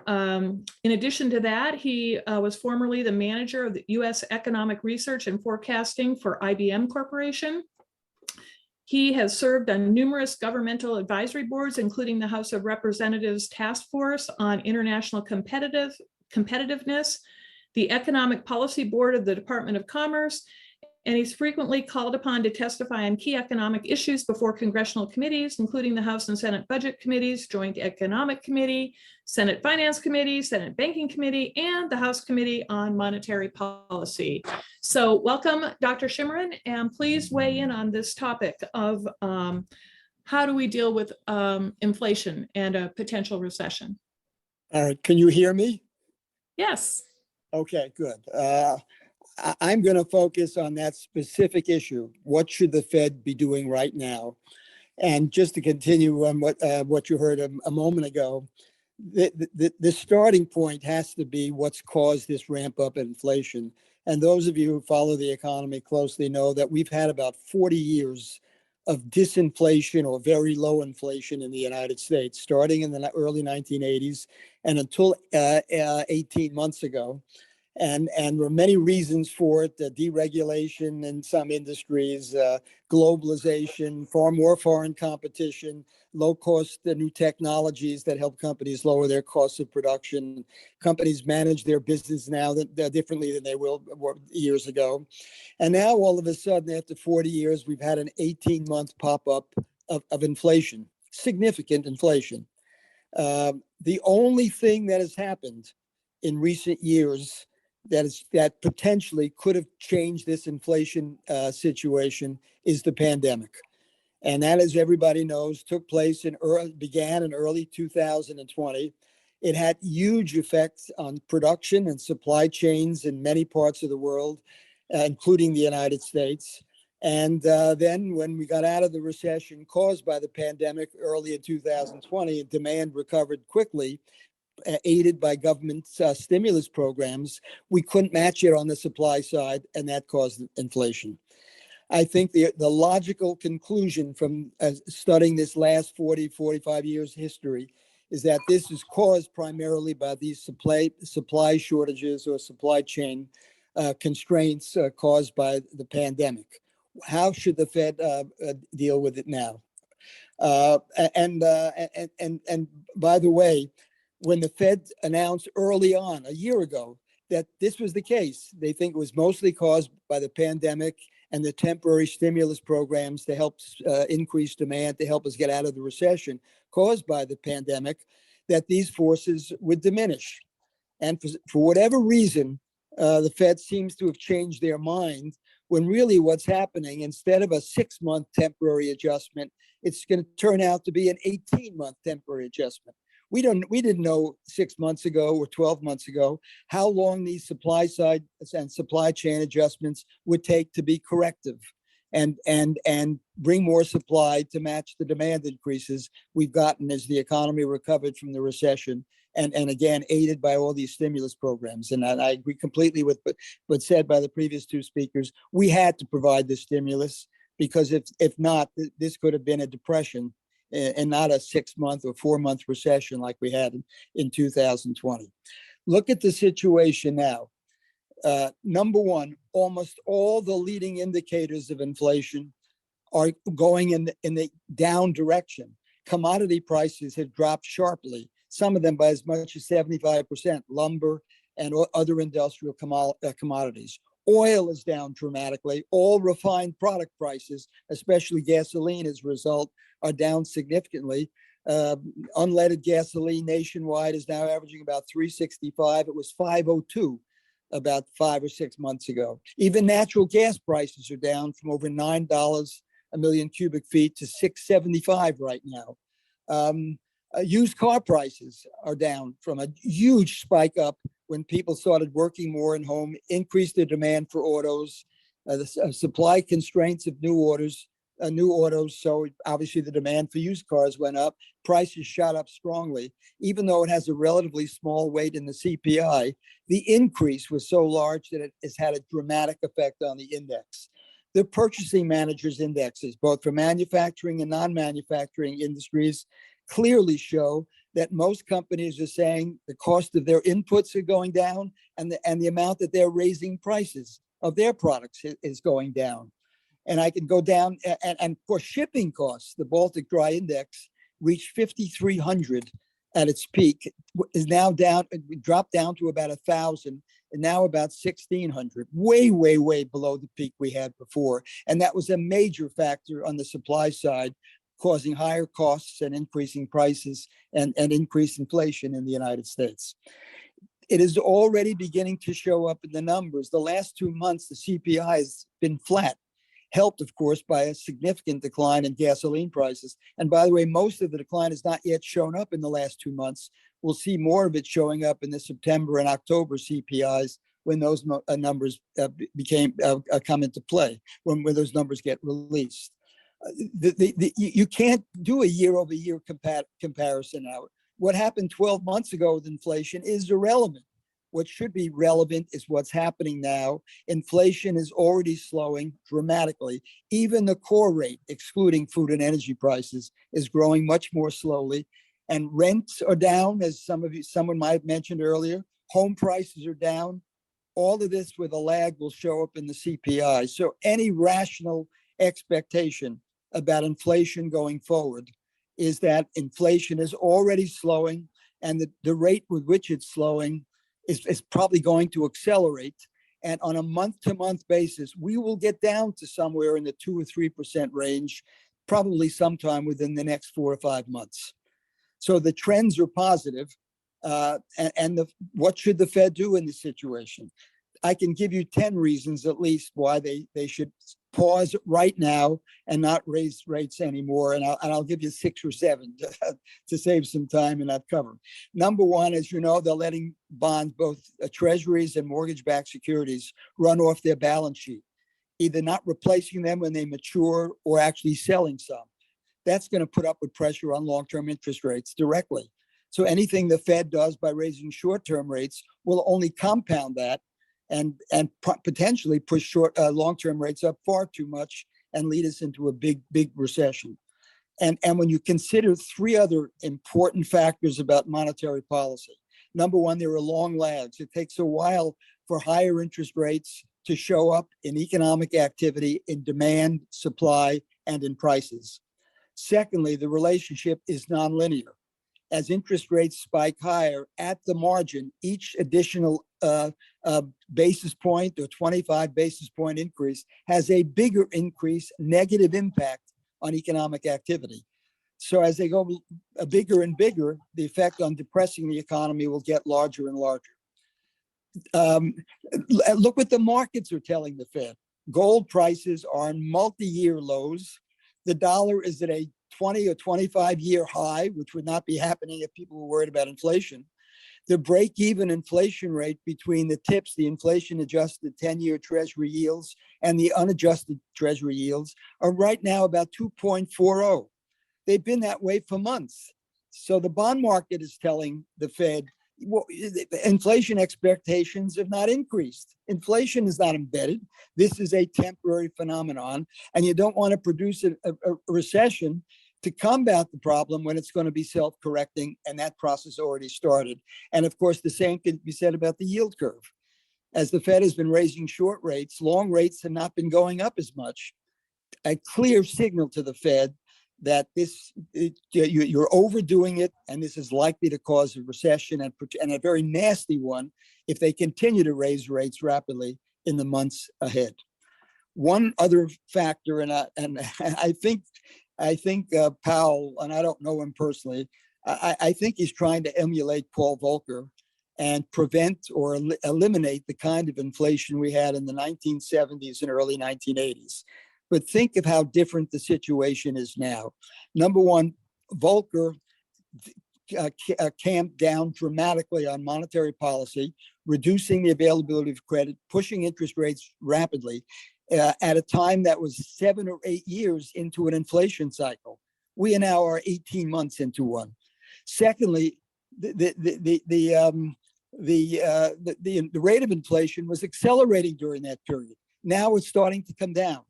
In addition to that, he was formerly the manager of the U.S. Economic Research and Forecasting for IBM Corporation. He has served on numerous governmental advisory boards, including the House of Representatives Task Force on International Competitiveness, the Economic Policy Board of the Department of Commerce, and he's frequently called upon to testify on key economic issues before congressional committees, including the House and Senate Budget Committees, Joint Economic Committee, Senate Finance Committee, Senate Banking Committee, and the House Committee on Monetary Policy. So welcome, Dr. Shimmerin, and please weigh in on this topic of how do we deal with inflation and a potential recession?
All right, can you hear me?
Yes.
Okay, good. I'm going to focus on that specific issue. What should the Fed be doing right now? And just to continue on what you heard a moment ago, the starting point has to be what's caused this ramp up in inflation. And those of you who follow the economy closely know that we've had about 40 years of disinflation or very low inflation in the United States, starting in the early 1980s and until 18 months ago. And there are many reasons for it: deregulation in some industries, globalization, far more foreign competition, low cost new technologies that help companies lower their costs of production. Companies manage their business now differently than they were years ago. And now all of a sudden, after 40 years, we've had an 18-month pop-up of inflation, significant inflation. The only thing that has happened in recent years that potentially could have changed this inflation situation is the pandemic. And that, as everybody knows, began in early 2020. It had huge effects on production and supply chains in many parts of the world, including the United States. And then when we got out of the recession caused by the pandemic early in 2020, demand recovered quickly, aided by government stimulus programs. We couldn't match it on the supply side, and that caused inflation. I think the logical conclusion from studying this last 45 years history is that this is caused primarily by these supply shortages or supply chain constraints caused by the pandemic. How should the Fed deal with it now? And by the way, when the Fed announced early on, a year ago, that this was the case, they think it was mostly caused by the pandemic and the temporary stimulus programs to help increase demand, to help us get out of the recession caused by the pandemic, that these forces would diminish. And for whatever reason, the Fed seems to have changed their mind, when really what's happening, instead of a 6-month temporary adjustment, it's going to turn out to be an 18-month temporary adjustment. We didn't know 6 months ago or 12 months ago how long these supply side and supply chain adjustments would take to be corrective. and bring more supply to match the demand increases we've gotten as the economy recovered from the recession, and again, aided by all these stimulus programs. And I agree completely with what's said by the previous two speakers. We had to provide the stimulus, because if not, this could have been a depression and not a 6-month or 4-month recession like we had in 2020. Look at the situation now. Number one, almost all the leading indicators of inflation are going in the down direction. Commodity prices have dropped sharply, some of them by as much as 75%, lumber and other industrial commodities. Oil is down dramatically. All refined product prices, especially gasoline as a result, are down significantly. Unleaded gasoline nationwide is now averaging about $3.65. It was $5.02 about 5 or 6 months ago. Even natural gas prices are down from over $9 a million cubic feet to $6.75 right now. Used car prices are down from a huge spike up when people started working more in home, increased the demand for autos, the supply constraints of new autos. So obviously the demand for used cars went up. Prices shot up strongly. Even though it has a relatively small weight in the CPI, the increase was so large that it has had a dramatic effect on the index. The purchasing managers' indexes, both for manufacturing and non-manufacturing industries, clearly show that most companies are saying the cost of their inputs are going down, and the amount that they're raising prices of their products is going down. And I can go down, and for shipping costs, the Baltic Dry Index reached 5,300 at its peak, is now down, dropped down to about 1,000, and now about 1,600, way, way, way below the peak we had before. And that was a major factor on the supply side, causing higher costs and increasing prices and increased inflation in the United States. It is already beginning to show up in the numbers. The last 2 months, the CPI has been flat, helped, of course, by a significant decline in gasoline prices. And by the way, most of the decline has not yet shown up in the last 2 months. We'll see more of it showing up in the September and October CPIs when those numbers come into play, when those numbers get released. You can't do a year-over-year comparison now. What happened 12 months ago with inflation is irrelevant. What should be relevant is what's happening now. Inflation is already slowing dramatically. Even the core rate, excluding food and energy prices, is growing much more slowly. And rents are down, as someone might have mentioned earlier. Home prices are down. All of this with a lag will show up in the CPI. So any rational expectation about inflation going forward is that inflation is already slowing, and the rate with which it's slowing is probably going to accelerate. And on a month-to-month basis, we will get down to somewhere in the 2 or 3% range, probably sometime within the next 4 or 5 months. So the trends are positive. What should the Fed do in this situation? I can give you 10 reasons at least why they should pause right now and not raise rates anymore. And I'll give you 6 or 7 to save some time and not cover. Number one, as you know, they're letting bonds, both treasuries and mortgage-backed securities, run off their balance sheet, either not replacing them when they mature or actually selling some. That's going to put upward pressure on long-term interest rates directly. So anything the Fed does by raising short-term rates will only compound that and potentially push long-term rates up far too much and lead us into a big recession. And when you consider 3 other important factors about monetary policy, number one, there are long lags. It takes a while for higher interest rates to show up in economic activity, in demand, supply, and in prices. Secondly, the relationship is nonlinear. As interest rates spike higher at the margin, each additional basis point or 25 basis point increase has a bigger increase, negative impact on economic activity. So as they go bigger and bigger, the effect on depressing the economy will get larger and larger. Look what the markets are telling the Fed. Gold prices are on multi-year lows. The dollar is at a 20 or 25-year high, which would not be happening if people were worried about inflation. The break-even inflation rate between the TIPS, the inflation-adjusted 10-year Treasury yields, and the unadjusted Treasury yields are right now about 2.40. They've been that way for months. So the bond market is telling the Fed, well, inflation expectations have not increased. Inflation is not embedded. This is a temporary phenomenon, and you don't want to produce a recession to combat the problem when it's going to be self-correcting, and that process already started. And of course, the same can be said about the yield curve. As the Fed has been raising short rates, long rates have not been going up as much. A clear signal to the Fed that you're overdoing it, and this is likely to cause a recession, and a very nasty one if they continue to raise rates rapidly in the months ahead. One other factor, and I think Powell, and I don't know him personally, I think he's trying to emulate Paul Volcker and prevent or eliminate the kind of inflation we had in the 1970s and early 1980s. But think of how different the situation is now. Number one, Volcker camped down dramatically on monetary policy, reducing the availability of credit, pushing interest rates rapidly at a time that was 7 or 8 years into an inflation cycle. We now are 18 months into one. Secondly, the rate of inflation was accelerating during that period. Now it's starting to come down.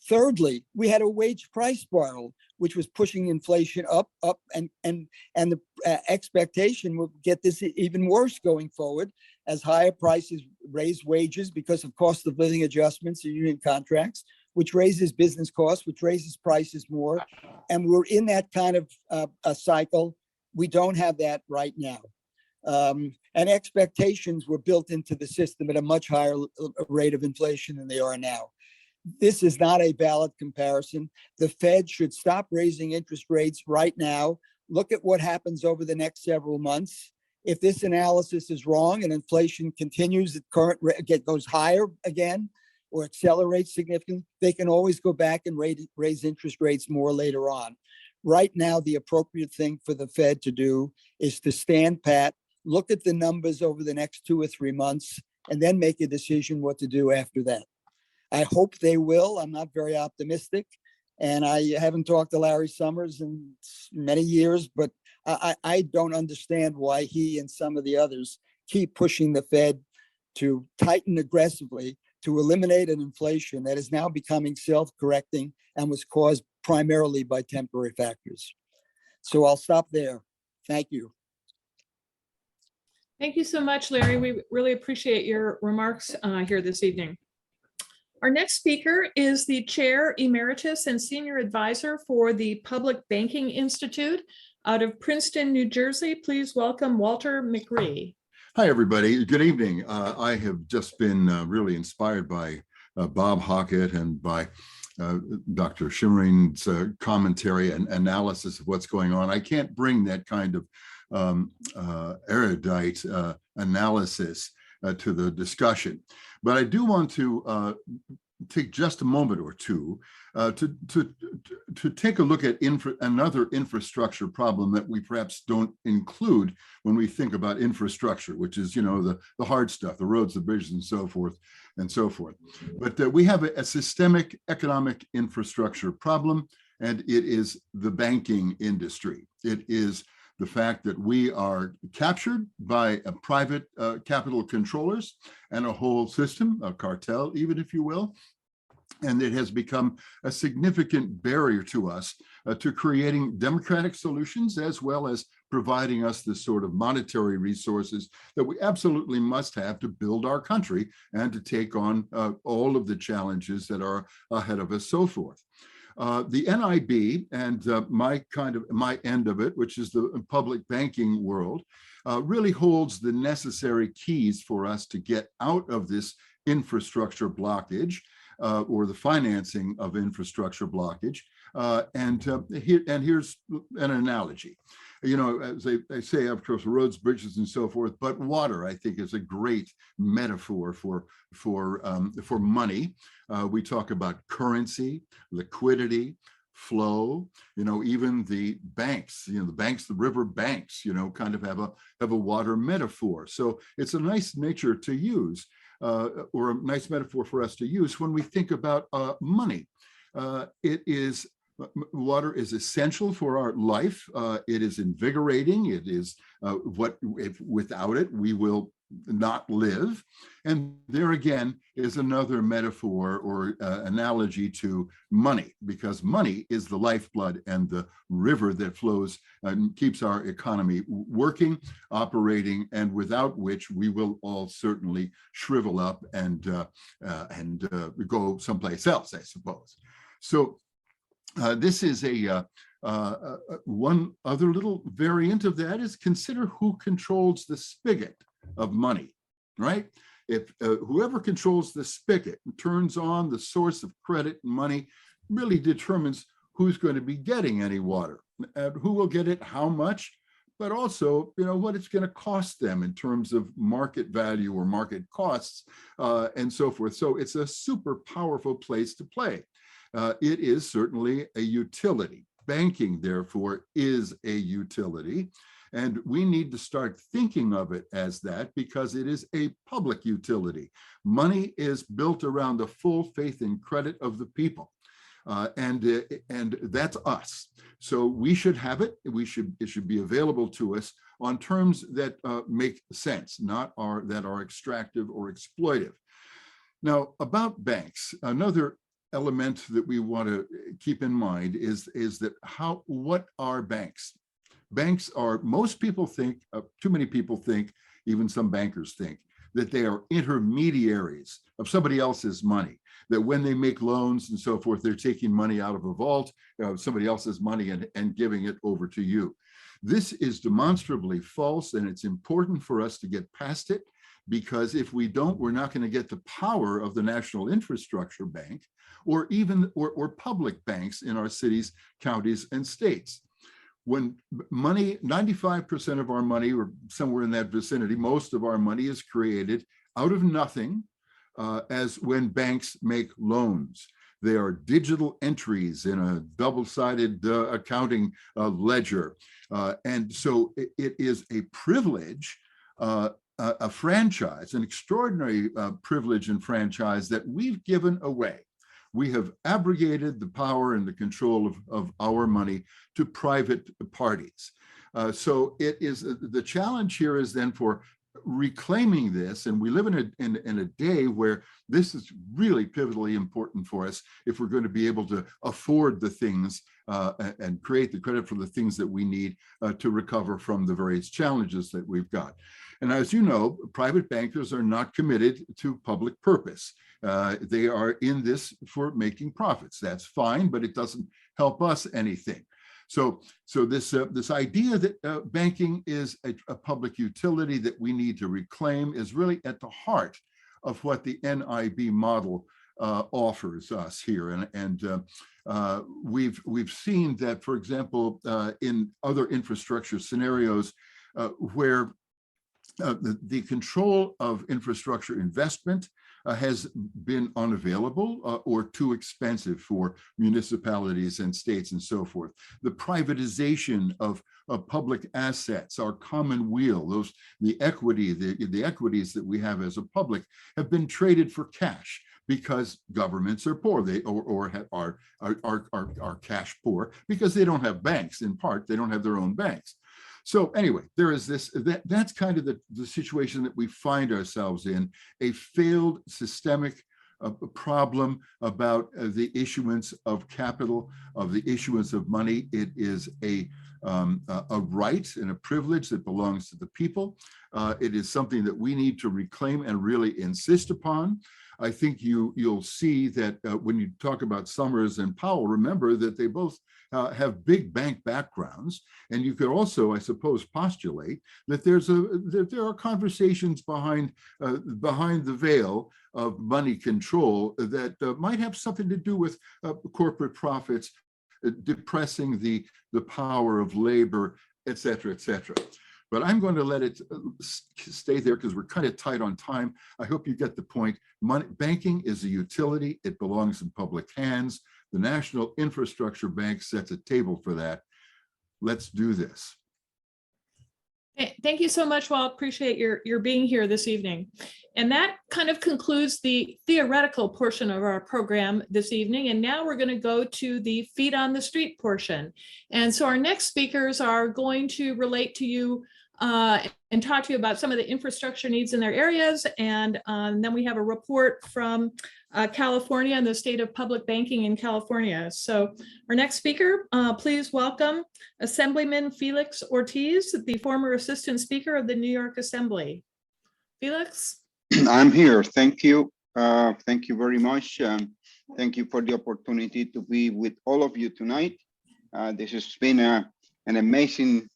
Thirdly, we had a wage price spiral, which was pushing inflation up, and the expectation will get this even worse going forward as higher prices raise wages because of cost of living adjustments and union contracts, which raises business costs, which raises prices more. And we're in that kind of a cycle. We don't have that right now. And expectations were built into the system at a much higher rate of inflation than they are now. This is not a valid comparison. The Fed should stop raising interest rates right now. Look at what happens over the next several months. If this analysis is wrong and inflation continues at current rate, goes higher again or accelerates significantly, they can always go back and raise interest rates more later on. Right now, the appropriate thing for the Fed to do is to stand pat, look at the numbers over the next 2 or 3 months, and then make a decision what to do after that. I hope they will. I'm not very optimistic. And I haven't talked to Larry Summers in many years, but I don't understand why he and some of the others keep pushing the Fed to tighten aggressively to eliminate an inflation that is now becoming self-correcting and was caused primarily by temporary factors. So I'll stop there. Thank you.
Thank you so much, Larry. We really appreciate your remarks here this evening. Our next speaker is the Chair Emeritus and Senior Advisor for the Public Banking Institute out of Princeton, New Jersey. Please welcome Walter McRee.
Hi, everybody. Good evening. I have just been really inspired by Bob Hockett and by Dr. Shimmering's commentary and analysis of what's going on. I can't bring that kind of erudite analysis to the discussion. But I do want to take just a moment or two to take a look at another infrastructure problem that we perhaps don't include when we think about infrastructure, which is, you know, the hard stuff, the roads, the bridges, and so forth and so forth. But we have a systemic economic infrastructure problem, and it is the banking industry. It is the fact that we are captured by private capital controllers and a whole system, a cartel, even if you will. And it has become a significant barrier to us to creating democratic solutions, as well as providing us the sort of monetary resources that we absolutely must have to build our country and to take on all of the challenges that are ahead of us, so forth. The NIB and my end of it, which is the public banking world, really holds the necessary keys for us to get out of this infrastructure blockage or the financing of infrastructure blockage. And here's an analogy. You know, as they say, of course, roads, bridges, and so forth, but water, I think, is a great metaphor for money. We talk about currency, liquidity, flow. Even the banks, the river banks, kind of have a water metaphor. So it's a nice nature to use, or a nice metaphor for us to use when we think about money. Water is essential for our life. It is invigorating. It is without it, we will not live. And there again is another metaphor or analogy to money, because money is the lifeblood and the river that flows and keeps our economy working, operating, and without which we will all certainly shrivel up and go someplace else, I suppose. So this is one other little variant of that is consider who controls the spigot of money, right? If whoever controls the spigot and turns on the source of credit and money really determines who's going to be getting any water, and who will get it, how much, but also, what it's going to cost them in terms of market value or market costs, and so forth. So it's a super powerful place to play. It is certainly a utility. Banking, therefore, is a utility. And we need to start thinking of it as that because it is a public utility. Money is built around the full faith and credit of the people. And that's us. So we should have it. It should be available to us on terms that make sense, not that are extractive or exploitive. Now, about banks, another element that we want to keep in mind is that what are banks? Banks are, most people think, too many people think, even some bankers think, that they are intermediaries of somebody else's money, that when they make loans and so forth, they're taking money out of a vault, somebody else's money and giving it over to you. This is demonstrably false, and it's important for us to get past it, because if we don't, we're not going to get the power of the National Infrastructure Bank or even or public banks in our cities, counties, and states. When money, 95% of our money, or somewhere in that vicinity, most of our money is created out of nothing, as when banks make loans. They are digital entries in a double-sided accounting ledger. And so it is a privilege, a franchise, an extraordinary privilege and franchise that we've given away. We have abrogated the power and the control of our money to private parties. So it is the challenge here is then for reclaiming this, and we live in a day where this is really pivotally important for us if we're going to be able to afford the things and create the credit for the things that we need to recover from the various challenges that we've got. And as you know, private bankers are not committed to public purpose. They are in this for making profits. That's fine, but it doesn't help us anything. So this idea that banking is a public utility that we need to reclaim is really at the heart of what the NIB model offers us here. And we've seen that, for example, in other infrastructure scenarios where the control of infrastructure investment has been unavailable or too expensive for municipalities and states and so forth. The privatization of public assets, our common weal, the equities that we have as a public have been traded for cash because governments are poor, are cash poor because they don't have banks. In part, they don't have their own banks. So anyway, there is this, that's kind of the situation that we find ourselves in, a failed systemic problem about the issuance of capital, of the issuance of money. It is a right and a privilege that belongs to the people. It is something that we need to reclaim and really insist upon. I think you'll see that when you talk about Summers and Powell, remember that they both have big bank backgrounds, and you could also, I suppose, postulate that there are conversations behind the veil of money control that might have something to do with corporate profits, depressing the power of labor, et cetera, et cetera. But I'm going to let it stay there because we're kind of tight on time. I hope you get the point. Banking is a utility. It belongs in public hands. The National Infrastructure Bank sets a table for that. Let's do this.
Thank you so much, Walt. Appreciate your being here this evening. And that kind of concludes the theoretical portion of our program this evening. And now we're going to go to the feet on the street portion. And so our next speakers are going to relate to you and talk to you about some of the infrastructure needs in their areas. And then we have a report from California and the state of public banking in California. So our next speaker, please welcome Assemblyman Felix Ortiz, the former assistant speaker of the New York Assembly. Felix?
I'm here. Thank you. Thank you very much. Thank you for the opportunity to be with all of you tonight. This has been an amazing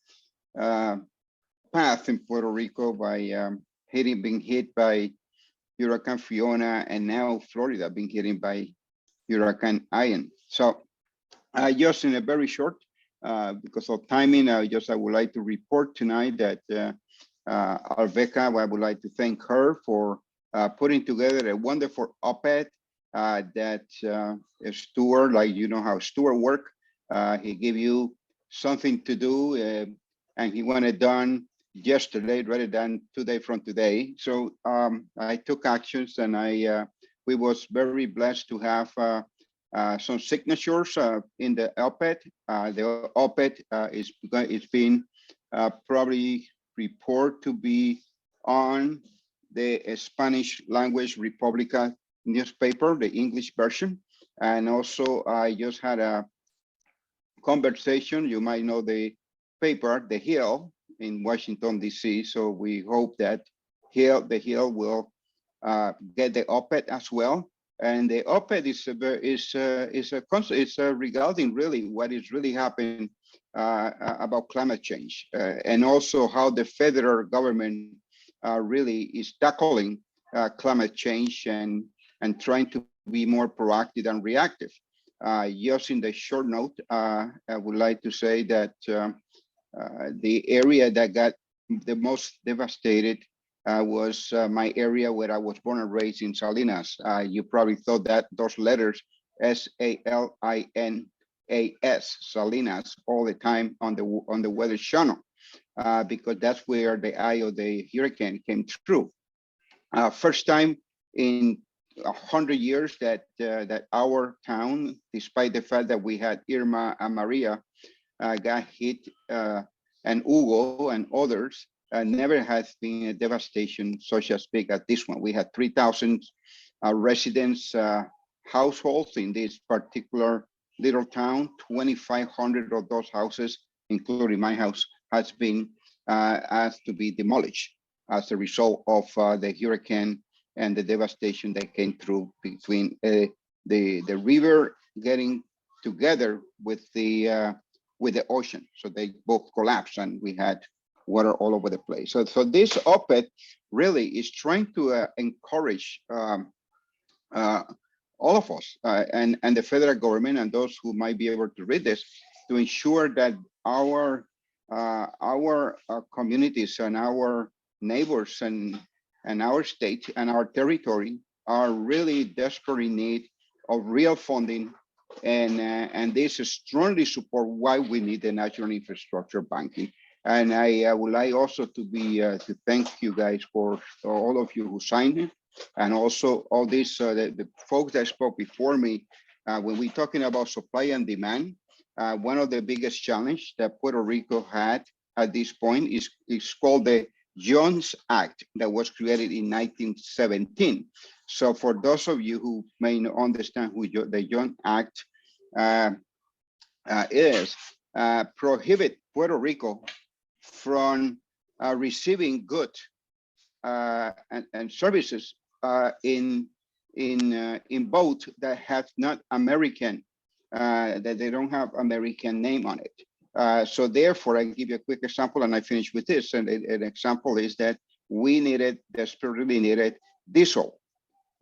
path in Puerto Rico by being hit by Hurricane Fiona, and now Florida being hit by Hurricane Ian. So just in a very short, because of timing, I would like to report tonight that Alfeka, I would like to thank her for putting together a wonderful op-ed that Stuart, like you know how Stuart work, he gave you something to do and he wanted it done yesterday rather than 2 days from today. So I took actions, and we was very blessed to have some signatures in the op-ed. The op-ed is being probably report to be on the Spanish language Republica newspaper, the English version. And also I just had a conversation, you might know the paper, The Hill, in Washington, D.C. So we hope that the Hill will get the op-ed as well. And the op-ed is regarding really what is really happening about climate change, and also how the federal government really is tackling climate change and trying to be more proactive and reactive. Just in the short note, I would like to say that the area that got the most devastated was my area where I was born and raised in Salinas. You probably thought that those letters, S-A-L-I-N-A-S, Salinas, all the time on the Weather Channel, because that's where the eye of the hurricane came through. First time in 100 years that our town, despite the fact that we had Irma and Maria, got hit, and Hugo and others, never has been a devastation such as big as this one. We had 3,000 residents, households in this particular little town. 2,500 of those houses, including my house, has been asked to be demolished as a result of the hurricane and the devastation that came through between the river getting together with the ocean. So they both collapsed, and we had water all over the place. So this op-ed really is trying to encourage all of us and the federal government and those who might be able to read this, to ensure that our communities and our neighbors and our state and our territory are really desperately in need of real funding, and this strongly support why we need the national infrastructure banking. And I would like also to thank you guys for all of you who signed it, and also all these the folks that spoke before me. When we're talking about supply and demand, one of the biggest challenge that Puerto Rico had at this point is called the Jones Act, that was created in 1917. So for those of you who may not understand who the Jones Act is, prohibit Puerto Rico from receiving goods and services in boat that have not American, that they don't have American name on it. So therefore, I give you a quick example, and I finish with this. And an example is that we desperately needed diesel.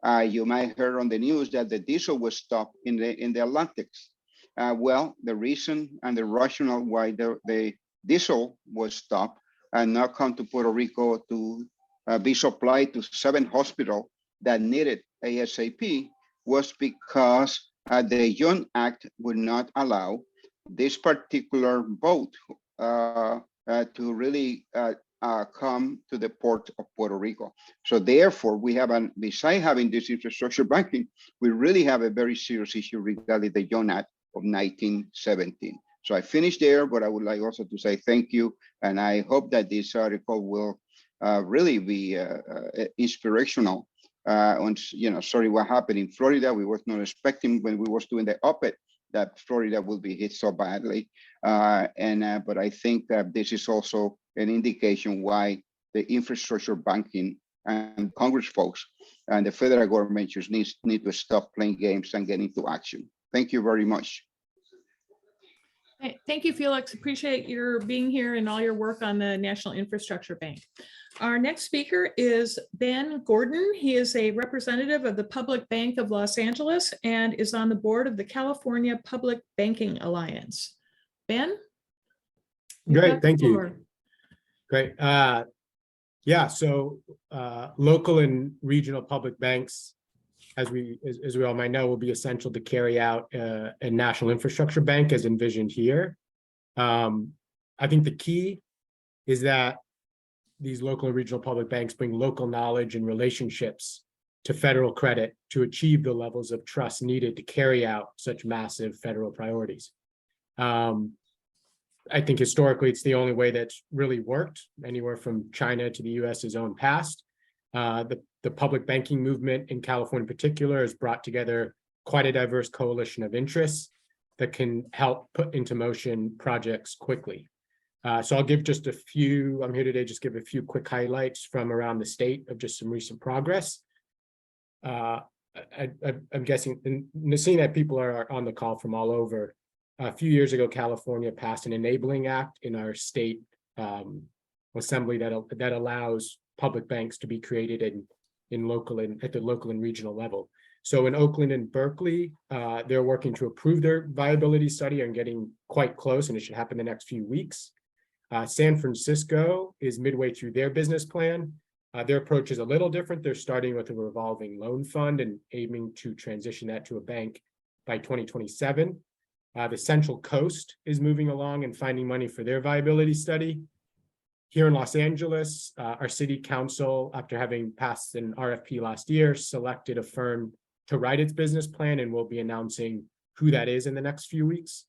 You might heard on the news that the diesel was stopped in the Atlantics. Well, the reason and the rationale why the diesel was stopped and not come to Puerto Rico to be supplied to 7 hospitals that needed ASAP was because the Young Act would not allow this particular boat to really come to the port of Puerto Rico. So therefore, we have, besides having this infrastructure banking, we really have a very serious issue regarding the Young Act of 1917. So I finished there, but I would like also to say thank you. And I hope that this article will really be inspirational on, sorry, what happened in Florida. We was not expecting when we was doing the op-ed that Florida will be hit so badly. But I think that this is also an indication why the infrastructure banking and Congress folks and the federal government just need to stop playing games and get into action. Thank you very much.
Thank you, Felix. Appreciate your being here and all your work on the National Infrastructure Bank. Our next speaker is Ben Gordon. He is a representative of the Public Bank of Los Angeles and is on the board of the California Public Banking Alliance. Ben?
Great, thank you. Great. Yeah, so local and regional public banks, as we all might know, will be essential to carry out a national infrastructure bank as envisioned here. I think the key is that these local and regional public banks bring local knowledge and relationships to federal credit to achieve the levels of trust needed to carry out such massive federal priorities. I think historically it's the only way that's really worked, anywhere from China to the US's own past. The public banking movement in California in particular has brought together quite a diverse coalition of interests that can help put into motion projects quickly. So I'll give just a few, I'm here today, just give a few quick highlights from around the state of just some recent progress. I'm guessing, and seeing that people are on the call from all over, a few years ago, California passed an enabling act in our state assembly that allows public banks to be created at the local and regional level. So in Oakland and Berkeley, they're working to approve their viability study and getting quite close, and it should happen in the next few weeks. San Francisco is midway through their business plan. Their approach is a little different. They're starting with a revolving loan fund and aiming to transition that to a bank by 2027. The Central Coast is moving along and finding money for their viability study. Here in Los Angeles, our city council, after having passed an RFP last year, selected a firm to write its business plan, and we'll be announcing who that is in the next few weeks.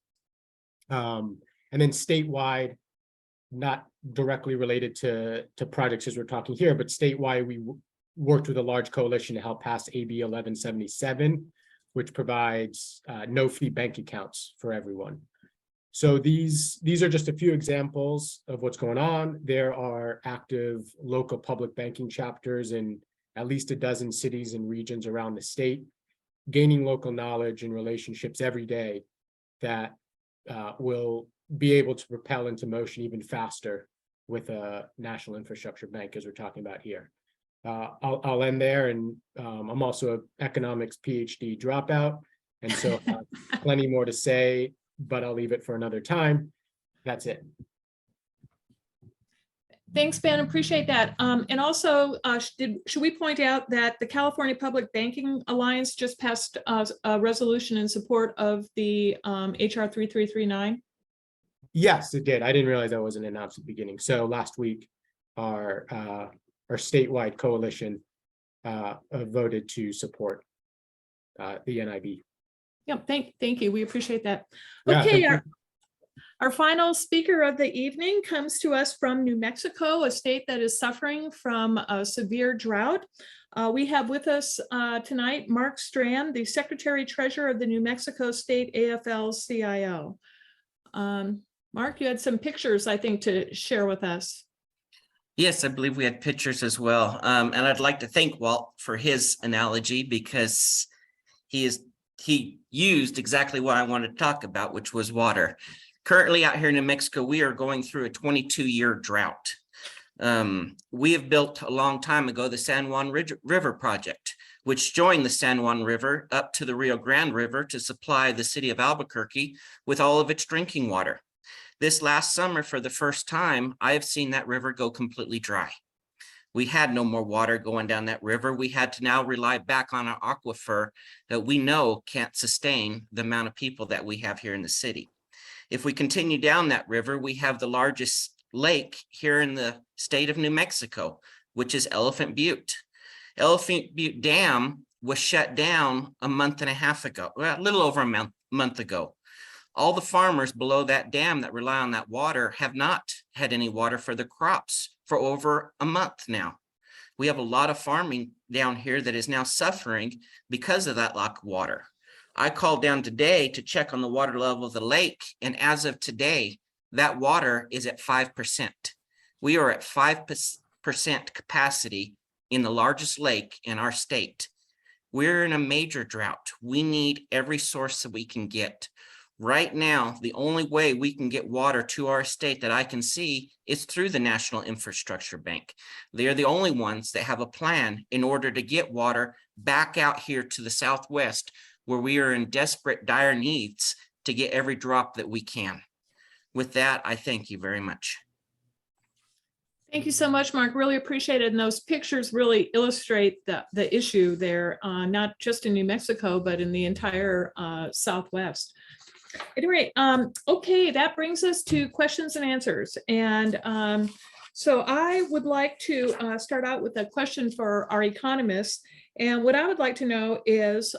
And then statewide, not directly related to projects as we're talking here, but statewide, we worked with a large coalition to help pass AB 1177, which provides no-fee bank accounts for everyone. So these are just a few examples of what's going on. There are active local public banking chapters in at least a dozen cities and regions around the state, gaining local knowledge and relationships every day that will be able to propel into motion even faster with a national infrastructure bank, as we're talking about here. I'll end there, and I'm also an economics PhD dropout, and so I have plenty more to say, but I'll leave it for another time. That's it.
Thanks, Ben. Appreciate that. And also, should we point out that the California Public Banking Alliance just passed a resolution in support of the HR 3339?
Yes, it did. I didn't realize that wasn't announced at the beginning. So last week, our statewide coalition voted to support the NIB.
Yep, thank you. We appreciate that.
Yeah,
Okay, our final speaker of the evening comes to us from New Mexico, a state that is suffering from a severe drought. We have with us tonight Mark Strand, the Secretary Treasurer of the New Mexico State Afl-Cio. Mark, you had some pictures, I think, to share with us.
Yes, I believe we had pictures as well. And I'd like to thank Walt for his analogy, because he used exactly what I wanted to talk about, which was water. Currently out here in New Mexico, we are going through a 22-year drought. We have built a long time ago the San Juan River project, which joined the San Juan River up to the Rio Grande River to supply the city of Albuquerque with all of its drinking water. This last summer, for the first time, I have seen that river go completely dry. We had no more water going down that river. We had to now rely back on our aquifer that we know can't sustain the amount of people that we have here in the city. If we continue down that river, we have the largest lake here in the state of New Mexico, which is Elephant Butte. Elephant Butte Dam was shut down a month and a half ago, well, a little over a month ago. All the farmers below that dam that rely on that water have not had any water for the crops for over a month now. We have a lot of farming down here that is now suffering because of that lack of water. I called down today to check on the water level of the lake, and as of today, that water is at 5%. We are at 5% capacity in the largest lake in our state. We're in a major drought. We need every source that we can get. Right now, the only way we can get water to our state that I can see is through the National Infrastructure Bank. They're the only ones that have a plan in order to get water back out here to the Southwest, where we are in desperate, dire needs to get every drop that we can. With that, I thank you very much.
Thank you so much, Mark. Really appreciate it. And those pictures really illustrate the issue there, not just in New Mexico, but in the entire Southwest. At any rate, okay, that brings us to questions and answers. And so I would like to start out with a question for our economists. And what I would like to know is,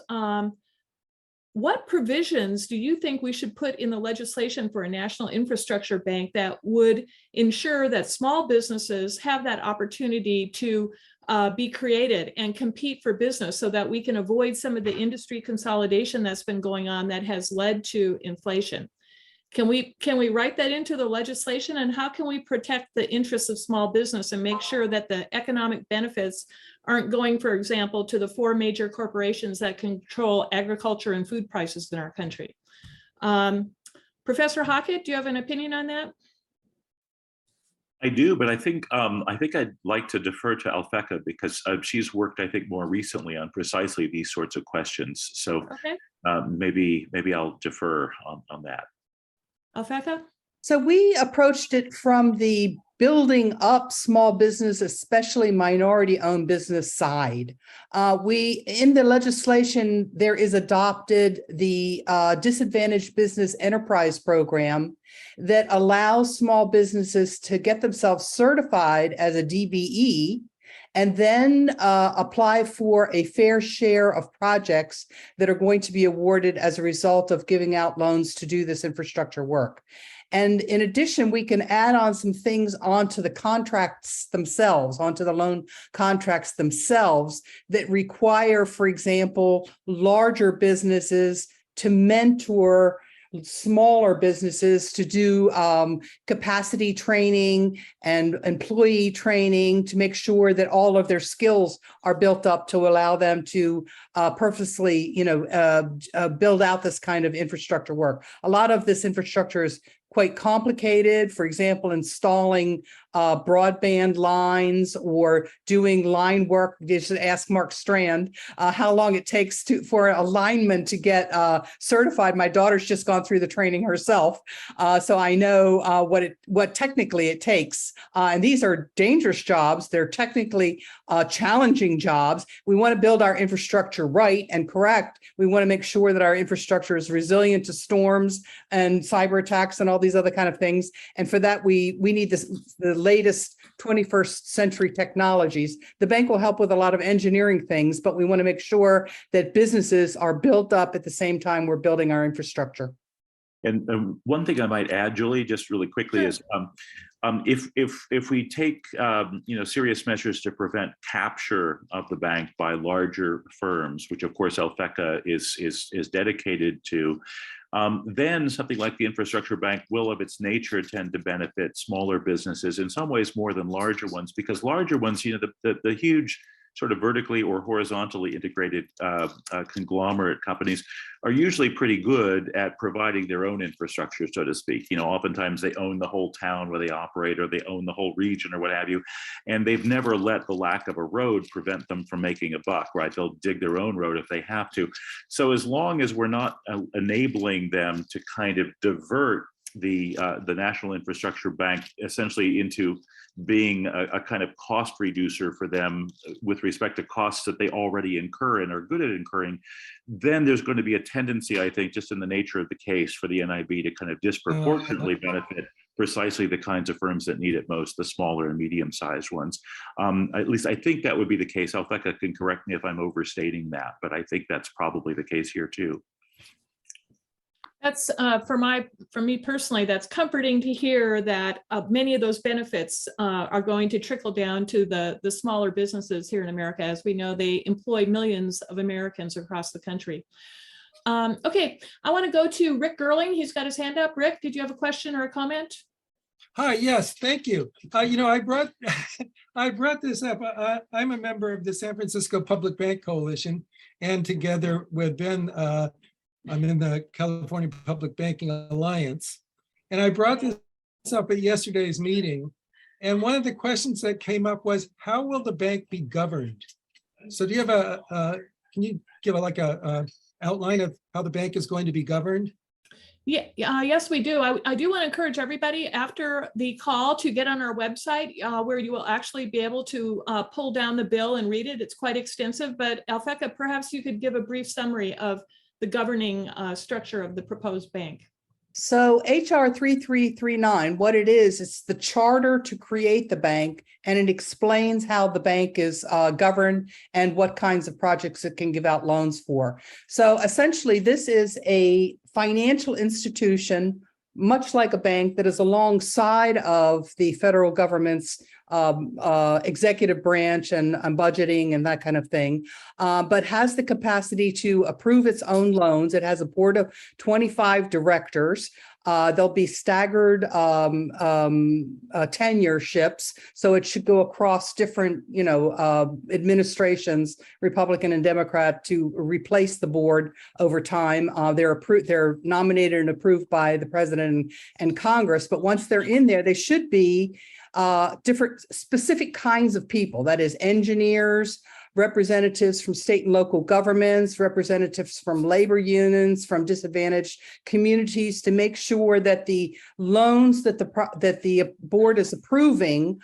what provisions do you think we should put in the legislation for a national infrastructure bank that would ensure that small businesses have that opportunity to be created and compete for business, so that we can avoid some of the industry consolidation that's been going on that has led to inflation? Can we write that into the legislation, and how can we protect the interests of small business and make sure that the economic benefits aren't going, for example, to the 4 major corporations that control agriculture and food prices in our country? Professor Hockett, do you have an opinion on that?
I do, but I think I'd like to defer to Alfeka, because she's worked, I think, more recently on precisely these sorts of questions. So
Okay.
maybe I'll defer on that.
Alfeka?
So we approached it from the building up small business, especially minority-owned business side. In the legislation, there is adopted the Disadvantaged Business Enterprise Program that allows small businesses to get themselves certified as a DBE and then apply for a fair share of projects that are going to be awarded as a result of giving out loans to do this infrastructure work. And in addition, we can add on some things onto the contracts themselves, onto the loan contracts themselves, that require, for example, larger businesses to mentor smaller businesses to do capacity training and employee training to make sure that all of their skills are built up to allow them to purposely, build out this kind of infrastructure work. A lot of this infrastructure is quite complicated. For example, installing broadband lines or doing line work. You should ask Mark Strand how long it takes for a lineman to get certified. My daughter's just gone through the training herself, so I know what technically it takes. And these are dangerous jobs. They're technically challenging jobs. We want to build our infrastructure right and correct. We want to make sure that our infrastructure is resilient to storms and cyber attacks and all these other kind of things. And for that, we need the latest 21st century technologies. The bank will help with a lot of engineering things, but we want to make sure that businesses are built up at the same time we're building our infrastructure.
And one thing I might add, Julie, just really quickly, is if we take serious measures to prevent capture of the bank by larger firms, which of course Alfeka is dedicated to, then something like the infrastructure bank will, of its nature, tend to benefit smaller businesses in some ways more than larger ones, because larger ones, the huge sort of vertically or horizontally integrated conglomerate companies are usually pretty good at providing their own infrastructure, so to speak. Oftentimes they own the whole town where they operate, or they own the whole region, or what have you, and they've never let the lack of a road prevent them from making a buck, right? They'll dig their own road if they have to. So as long as we're not enabling them to kind of divert the National Infrastructure Bank essentially into being a kind of cost reducer for them with respect to costs that they already incur and are good at incurring, then there's going to be a tendency, I think, just in the nature of the case, for the NIB to kind of disproportionately benefit precisely the kinds of firms that need it most, the smaller and medium-sized ones. At least I think that would be the case. Alfeka can correct me if I'm overstating that, but I think that's probably the case here too.
That's for me personally, that's comforting to hear that many of those benefits are going to trickle down to the smaller businesses here in America. As we know, they employ millions of Americans across the country. Okay, I want to go to Rick Gerling. He's got his hand up. Rick, did you have a question or a comment?
Hi, yes, thank you. I brought this up. I'm a member of the San Francisco Public Bank Coalition, and together with Ben, I'm in the California Public Banking Alliance. And I brought this up at yesterday's meeting. And one of the questions that came up was, how will the bank be governed? So do you have can you give a outline of how the bank is going to be governed?
Yeah, yes, we do. I do want to encourage everybody after the call to get on our website where you will actually be able to pull down the bill and read it. It's quite extensive, but Alfeka, perhaps you could give a brief summary of the governing structure of the proposed bank.
So HR 3339, what it is, it's the charter to create the bank, and it explains how the bank is governed and what kinds of projects it can give out loans for. So essentially, this is a financial institution, much like a bank, that is alongside of the federal government's executive branch and budgeting and that kind of thing, but has the capacity to approve its own loans. It has a board of 25 directors. There'll be staggered tenureships, so it should go across different, administrations, Republican and Democrat, to replace the board over time. They're nominated and approved by the president and Congress, but once they're in there, they should be different specific kinds of people, that is engineers, representatives from state and local governments, representatives from labor unions, from disadvantaged communities, to make sure that the loans that the board is approving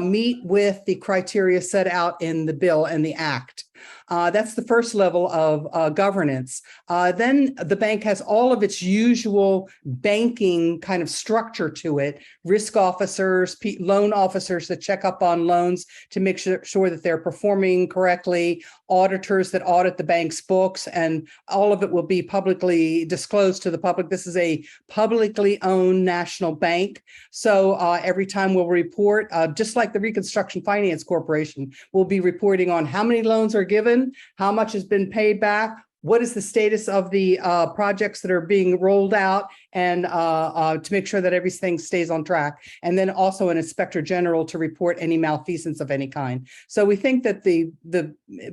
meet with the criteria set out in the bill and the act. That's the first level of governance. Then the bank has all of its usual banking kind of structure to it: risk officers, loan officers that check up on loans to make sure that they're performing correctly, auditors that audit the bank's books, and all of it will be publicly disclosed to the public. This is a publicly owned national bank. So every time we'll report, just like the Reconstruction Finance Corporation, we'll be reporting on how many loans are given, how much has been paid back, what is the status of the projects that are being rolled out, and to make sure that everything stays on track. And then also an inspector general to report any malfeasance of any kind. So we think that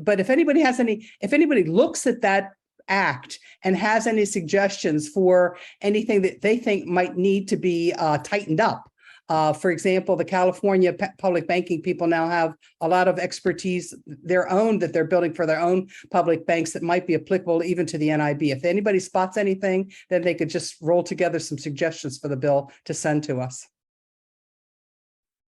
but if anybody looks at that act and has any suggestions for anything that they think might need to be tightened up. For example, the California public banking people now have a lot of expertise their own that they're building for their own public banks that might be applicable even to the NIB. If anybody spots anything, then they could just roll together some suggestions for the bill to send to us.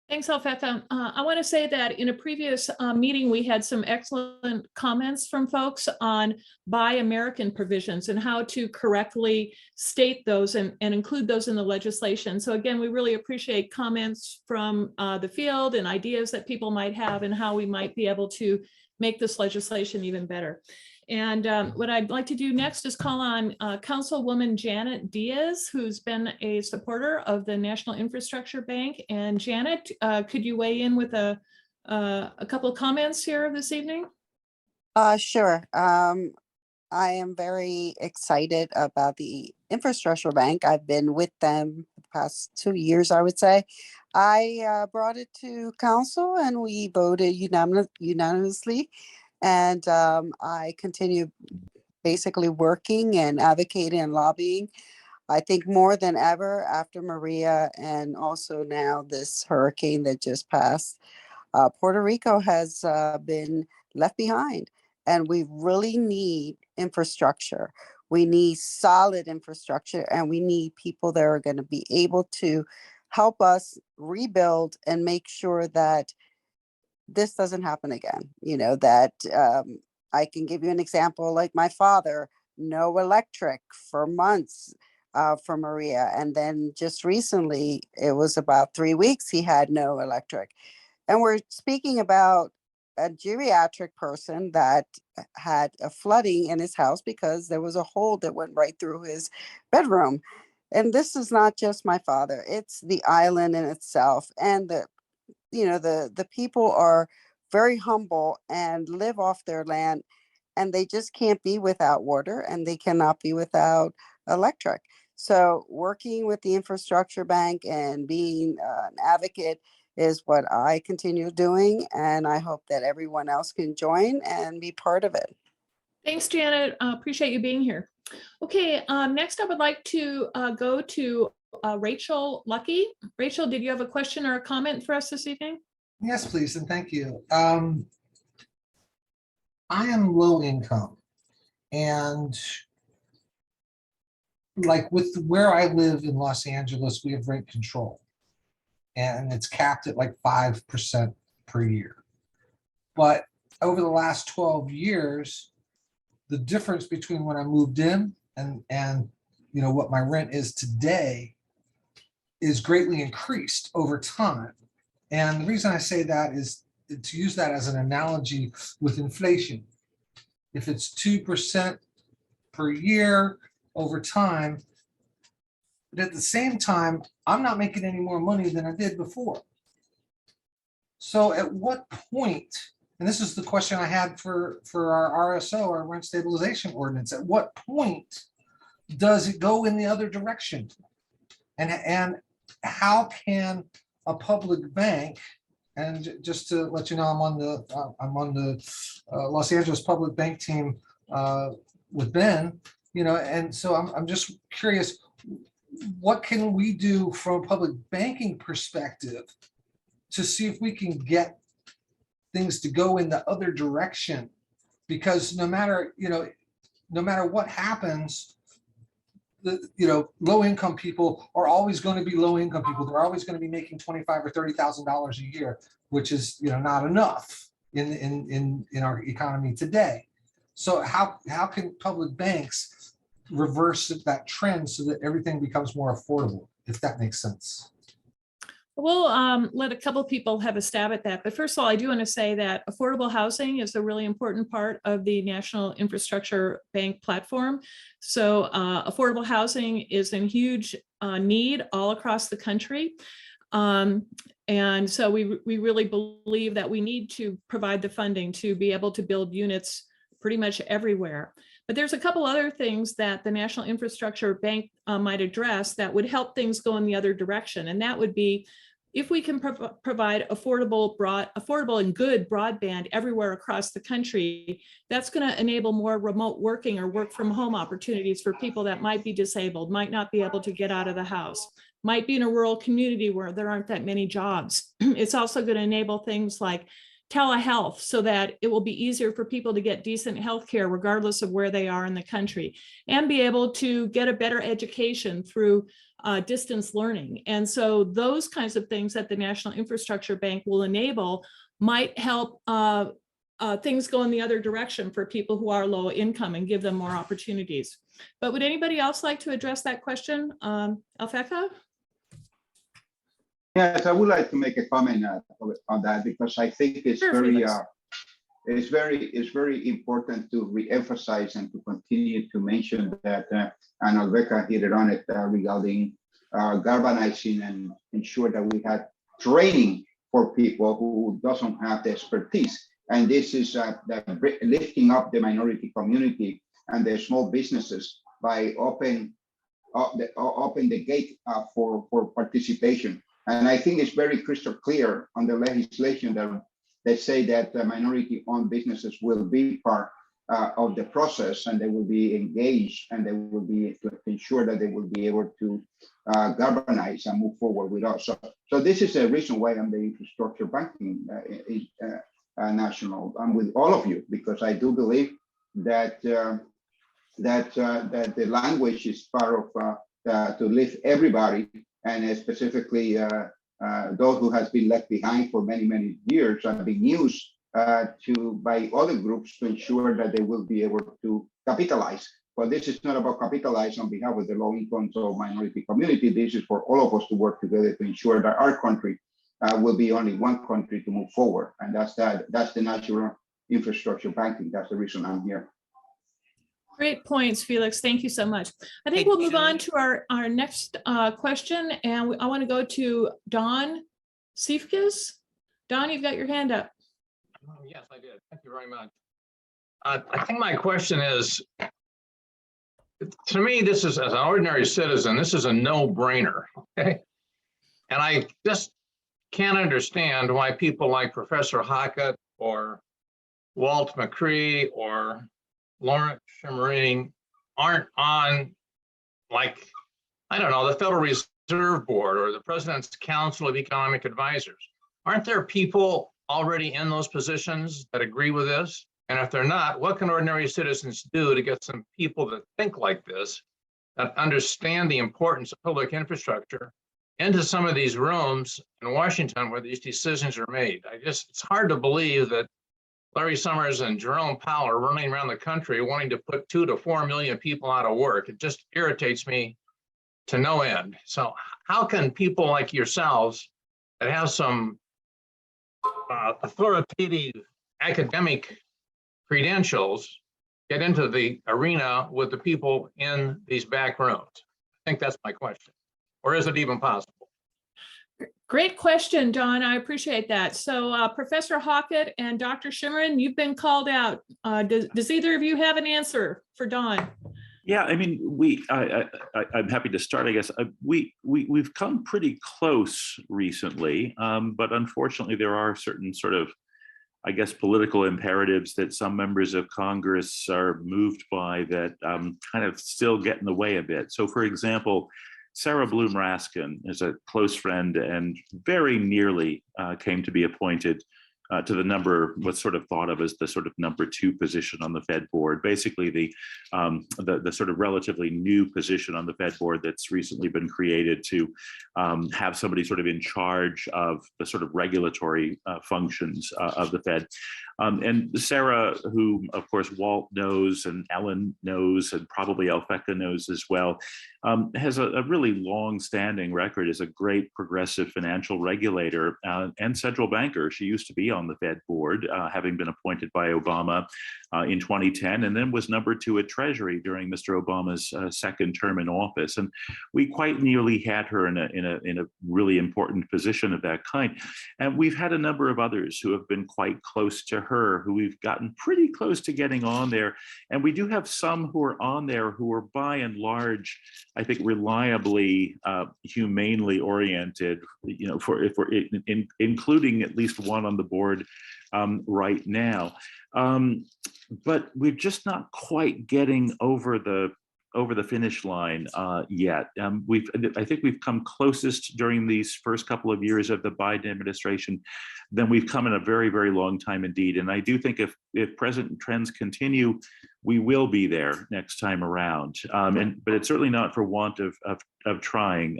Thanks, Alfeka. I want to say that in a previous meeting, we had some excellent comments from folks on Buy American provisions and how to correctly state those and include those in the legislation. So again, we really appreciate comments from the field and ideas that people might have and how we might be able to make this legislation even better. And what I'd like to do next is call on Councilwoman Janet Diaz, who's been a supporter of the National Infrastructure Bank. And Janet, could you weigh in with a couple of comments here this evening?
Sure. I am very excited about the Infrastructure Bank. I've been with them the past 2 years, I would say. I brought it to council and we voted unanimously. And I continue basically working and advocating and lobbying. I think more than ever after Maria and also now this hurricane that just passed, Puerto Rico has been left behind. And we really need infrastructure. We need solid infrastructure, and we need people that are going to be able to help us rebuild and make sure that this doesn't happen again. That I can give you an example, like my father, no electric for months for Maria. And then just recently, it was about 3 weeks, he had no electric. And we're speaking about a geriatric person that had a flooding in his house because there was a hole that went right through his bedroom. And this is not just my father, it's the island in itself. And the people are very humble and live off their land, and they just can't be without water, and they cannot be without electric. So working with the infrastructure bank and being an advocate is what I continue doing. And I hope that everyone else can join and be part of it.
Thanks, Janet. Appreciate you being here. Okay, next I would like to go to Rachel Lucky. Rachel, did you have a question or a comment for us this evening?
Yes, please, and thank you. I am low income, and like with where I live in Los Angeles, we have rent control, and it's capped at like 5% per year. But over the last 12 years, the difference between when I moved in and what my rent is today is greatly increased over time. And the reason I say that is to use that as an analogy with inflation. If it's 2% per year over time, but at the same time, I'm not making any more money than I did before. So at what point, and this is the question I had for our RSO, our rent stabilization ordinance, at what point does it go in the other direction? And how can a public bank, and just to let you know, I'm on the Los Angeles public bank team with Ben, and so I'm just curious, what can we do from a public banking perspective to see if we can get things to go in the other direction? Because no matter what happens, low income people are always going to be low income people. They're always going to be making $25,000 or $30,000 a year, which is not enough in our economy today. So how can public banks reverse that trend so that everything becomes more affordable, if that makes sense?
We'll let a couple people have a stab at that. But first of all, I do want to say that affordable housing is a really important part of the National Infrastructure Bank platform. So affordable housing is in huge need all across the country. And so we really believe that we need to provide the funding to be able to build units pretty much everywhere. But there's a couple other things that the National Infrastructure Bank might address that would help things go in the other direction. And that would be if we can provide affordable and good broadband everywhere across the country, that's going to enable more remote working or work from home opportunities for people that might be disabled, might not be able to get out of the house, might be in a rural community where there aren't that many jobs. It's also going to enable things like telehealth so that it will be easier for people to get decent health care regardless of where they are in the country, and be able to get a better education through distance learning. And so those kinds of things that the National Infrastructure Bank will enable might help things go in the other direction for people who are low income and give them more opportunities. But would anybody else like to address that question? Alfeka?
Yes, I would like to make a comment on that, because I think it's very important to re-emphasize and to continue to mention that, and Alfeka hit it on it regarding galvanizing and ensure that we have training for people who doesn't have the expertise. And this is lifting up the minority community and the small businesses by open the gate for participation. And I think it's very crystal clear on the legislation that they say that minority-owned businesses will be part of the process, and they will be engaged, and they will be to ensure that they will be able to galvanize and move forward with us. So this is a reason why I'm the infrastructure banking national. I'm with all of you, because I do believe that that the language is part of to lift everybody and specifically those who has been left behind for many, many years are being used by other groups to ensure that they will be able to capitalize. But this is not about capitalize on behalf of the low income or minority community. This is for all of us to work together to ensure that our country will be only one country to move forward. And that's the national infrastructure banking. That's the reason I'm here.
Great points, Felix. Thank you so much. I think
Hey,
we'll move on
Julie.
to our next question. And I want to go to Don Siefkes. Don, you've got your hand up.
Yes, I did. Thank you very much. I think my question is, to me, this is, as an ordinary citizen, this is a no-brainer, okay? And I just can't understand why people like Professor Hockett or Walt McRee or Lawrence Shimmering aren't on, like, I don't know, the Federal Reserve Board or the President's Council of Economic Advisors. Aren't there people already in those positions that agree with this? And if they're not, what can ordinary citizens do to get some people that think like this, that understand the importance of public infrastructure, into some of these rooms in Washington where these decisions are made? It's hard to believe that Larry Summers and Jerome Powell are running around the country wanting to put 2 to 4 million people out of work. It just irritates me to no end. So how can people like yourselves that have some authoritative academic credentials get into the arena with the people in these back rooms? I think that's my question. Or is it even possible?
Great question, Don. I appreciate that. So Professor Hockett and Dr. Shimmering, you've been called out. Does either of you have an answer for Don?
Yeah, I mean, I'm happy to start, I guess. We've come pretty close recently, but unfortunately there are certain sort of, I guess, political imperatives that some members of Congress are moved by that kind of still get in the way a bit. So for example, Sarah Bloom Raskin is a close friend and very nearly came to be appointed to the number, what's sort of thought of as the sort of number 2 position on the Fed board, basically the sort of relatively new position on the Fed board that's recently been created to have somebody sort of in charge of the sort of regulatory functions of the Fed. And Sarah, who of course Walt knows and Ellen knows and probably Alfeka knows as well, has a really long-standing record as a great progressive financial regulator and central banker. She used to be on the Fed board, having been appointed by Obama in 2010, and then was number 2 at Treasury during Mr. Obama's second term in office. And we quite nearly had her in a really important position of that kind. And we've had a number of others who have been quite close to her, who we've gotten pretty close to getting on there. And we do have some who are on there who are by and large, I think, reliably, humanely oriented, you know, including at least one on the board right now. But we're just not quite getting over the finish line yet. I think we've come closest during these first couple of years of the Biden administration than we've come in a very, very long time indeed. And I do think if present trends continue, we will be there next time around. But it's certainly not for want of trying.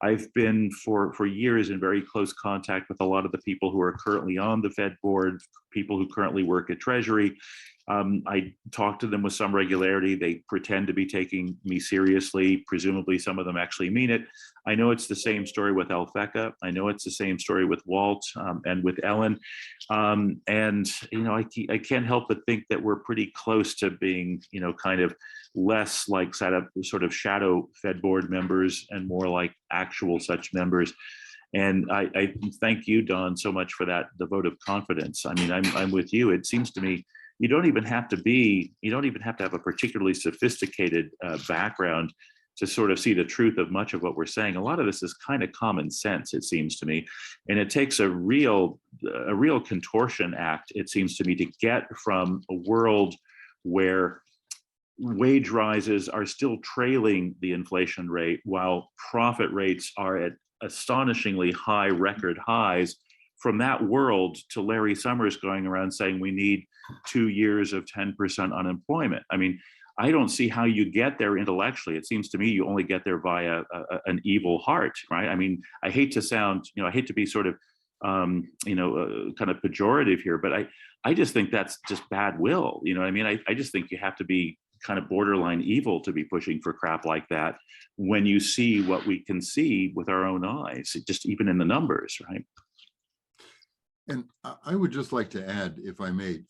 I've been for years in very close contact with a lot of the people who are currently on the Fed board, people who currently work at Treasury. I talk to them with some regularity. They pretend to be taking me seriously. Presumably some of them actually mean it. I know it's the same story with Alfeka. I know it's the same story with Walt and with Ellen. And, you know, I can't help but think that we're pretty close to being, you know, kind of less like sort of shadow Fed board members and more like actual such members. And I thank you, Don, so much for that, the vote of confidence. I mean, I'm with you. It seems to me you don't even have to have a particularly sophisticated background to sort of see the truth of much of what we're saying. A lot of this is kind of common sense, it seems to me. And it takes a real contortion act, it seems to me, to get from a world where wage rises are still trailing the inflation rate while profit rates are at astonishingly high record highs, from that world to Larry Summers going around saying we need 2 years of 10% unemployment. I mean, I don't see how you get there intellectually. It seems to me you only get there via an evil heart, right? I mean, I hate to sound, I hate to be sort of, kind of pejorative here, but I just think that's just bad will. You know what I mean? I just think you have to be kind of borderline evil to be pushing for crap like that when you see what we can see with our own eyes, just even in the numbers, right?
And I would just like to add, if I may,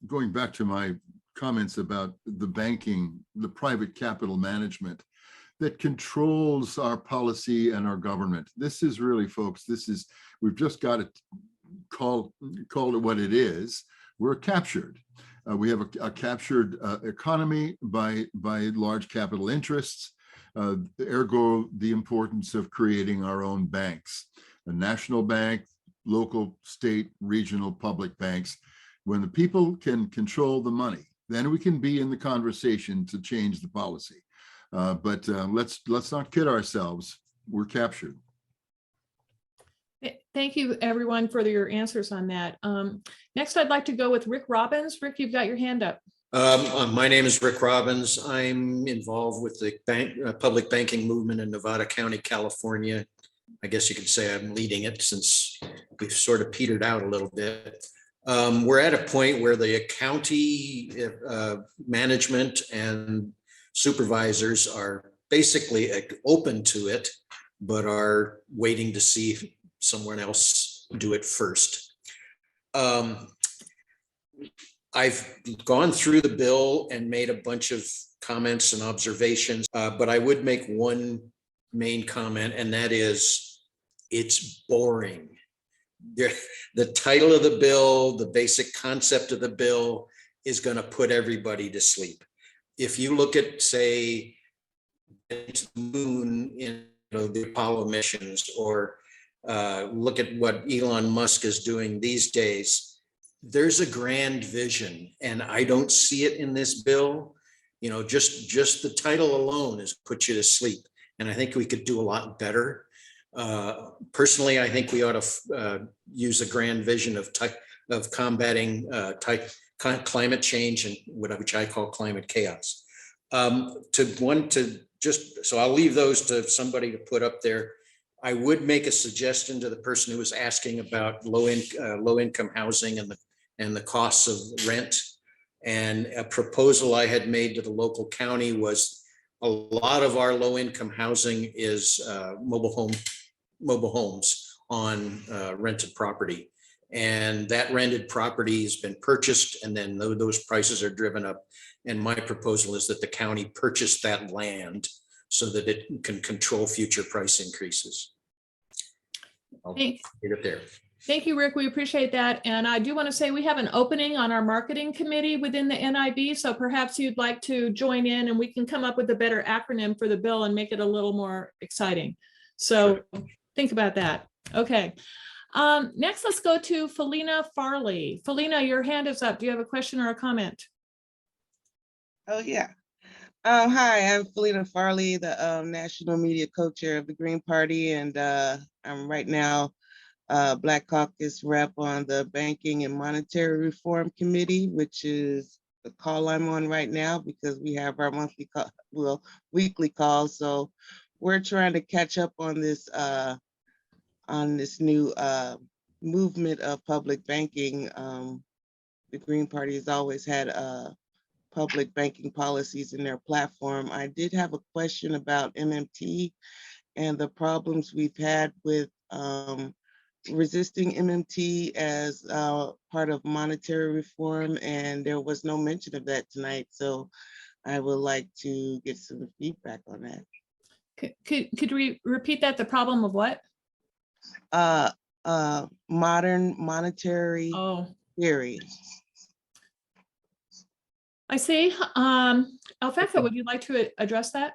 going back to my comments about the banking, the private capital management that controls our policy and our government. This is really, folks, we've just got to call it what it is. We're captured. We have a captured economy by large capital interests, ergo the importance of creating our own banks, a national bank, local, state, regional, public banks. When the people can control the money, then we can be in the conversation to change the policy. But let's not kid ourselves. We're captured.
Thank you, everyone, for your answers on that. Next, I'd like to go with Rick Robbins. Rick, you've got your hand up.
My name is Rick Robbins. I'm involved with the public banking movement in Nevada County, California. I guess you could say I'm leading it since we've sort of petered out a little bit. We're at a point where the county management and supervisors are basically open to it, but are waiting to see someone else do it first. I've gone through the bill and made a bunch of comments and observations, but I would make one main comment, and that is it's boring. The title of the bill, the basic concept of the bill is going to put everybody to sleep. If you look at, say, the moon in the Apollo missions, or look at what Elon Musk is doing these days, there's a grand vision, and I don't see it in this bill. Just the title alone is put you to sleep, and I think we could do a lot better. Personally, I think we ought to use a grand vision of combating climate change and which I call climate chaos. So I'll leave those to somebody to put up there. I would make a suggestion to the person who was asking about low income housing and the costs of rent. And a proposal I had made to the local county was a lot of our low income housing is mobile homes on rented property. And that rented property has been purchased, and then those prices are driven up. And my proposal is that the county purchase that land so that it can control future price increases. I'll leave it there.
Thank you, Rick. We appreciate that. And I do want to say we have an opening on our marketing committee within the NIB. So perhaps you'd like to join in and we can come up with a better acronym for the bill and make it a little more exciting. So think about that. Okay. Next, let's go to Felina Farley. Felina, your hand is up. Do you have a question or a comment?
Oh, yeah. Hi, I'm Felina Farley, the National Media Co-Chair of the Green Party, and I'm right now Black Caucus rep on the Banking and Monetary Reform Committee, which is the call I'm on right now because we have our weekly calls. So we're trying to catch up on this new movement of public banking. The Green Party has always had public banking policies in their platform. I did have a question about MMT and the problems we've had with resisting MMT as part of monetary reform, and there was no mention of that tonight. So I would like to get some feedback on that.
Could we repeat that? The problem of what?
Modern monetary theory.
I see. Alfeka, would you like to address that?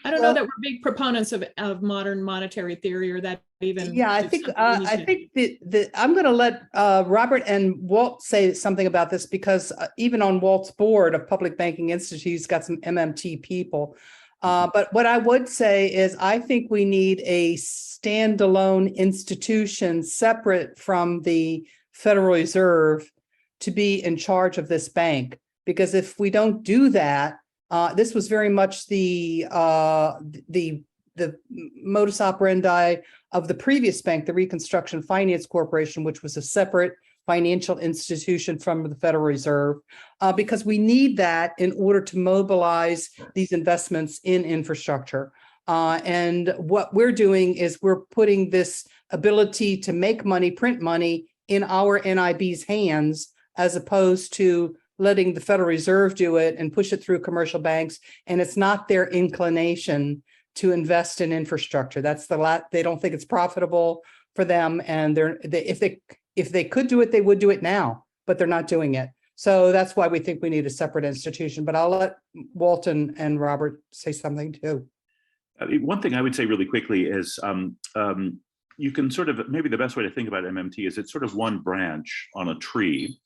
I don't know that we're big proponents of modern monetary theory or that even.
Yeah, I think that I'm going to let Robert and Walt say something about this because even on Walt's board of Public Banking Institute, he's got some MMT people. But what I would say is I think we need a standalone institution separate from the Federal Reserve to be in charge of this bank. because if we don't do that, this was very much the modus operandi of the previous bank, the Reconstruction Finance Corporation, which was a separate financial institution from the Federal Reserve, because we need that in order to mobilize these investments in infrastructure. And what we're doing is we're putting this ability to make money, print money in our NIB's hands, as opposed to letting the Federal Reserve do it and push it through commercial banks. And it's not their inclination to invest in infrastructure. That's they don't think it's profitable for them. And if they could do it, they would do it now, but they're not doing it. So that's why we think we need a separate institution. But I'll let Walt and Robert say something too.
One thing I would say really quickly is you can sort of, maybe the best way to think about MMT is it's sort of one branch on a tree.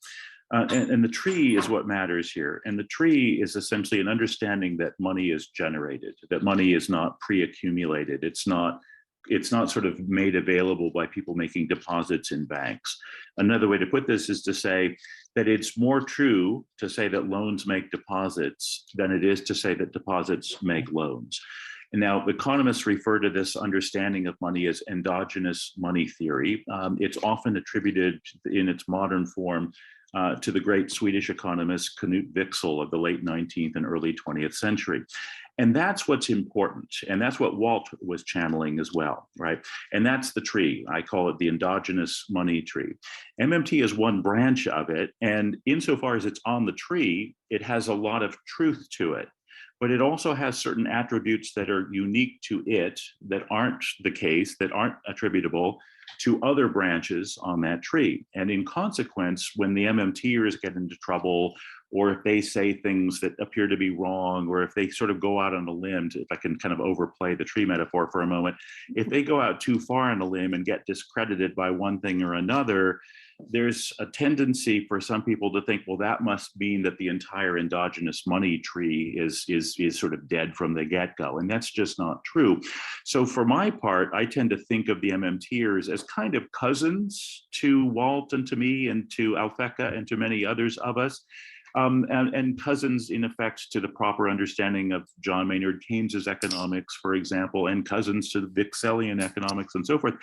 And the tree is what matters here. And the tree is essentially an understanding that money is generated, that money is not pre-accumulated. It's not sort of made available by people making deposits in banks. Another way to put this is to say that it's more true to say that loans make deposits than it is to say that deposits make loans. And now economists refer to this understanding of money as endogenous money theory. It's often attributed in its modern form to the great Swedish economist Knut Wicksell of the late 19th and early 20th century. And that's what's important. And that's what Walt was channeling as well, right? And that's the tree. I call it the endogenous money tree. MMT is one branch of it. And insofar as it's on the tree, it has a lot of truth to it. But it also has certain attributes that are unique to it that aren't the case, that aren't attributable to other branches on that tree. And in consequence, when the MMTers get into trouble, or if they say things that appear to be wrong, or if they sort of go out on a limb, if I can kind of overplay the tree metaphor for a moment, if they go out too far on a limb and get discredited by one thing or another, there's a tendency for some people to think, well, that must mean that the entire endogenous money tree is sort of dead from the get-go. And that's just not true. So for my part, I tend to think of the MMTers as kind of cousins to Walt and to me and to Alfeka and to many others of us. And cousins, in effect, to the proper understanding of John Maynard Keynes's economics, for example, and cousins to the Wickelsian economics and so forth.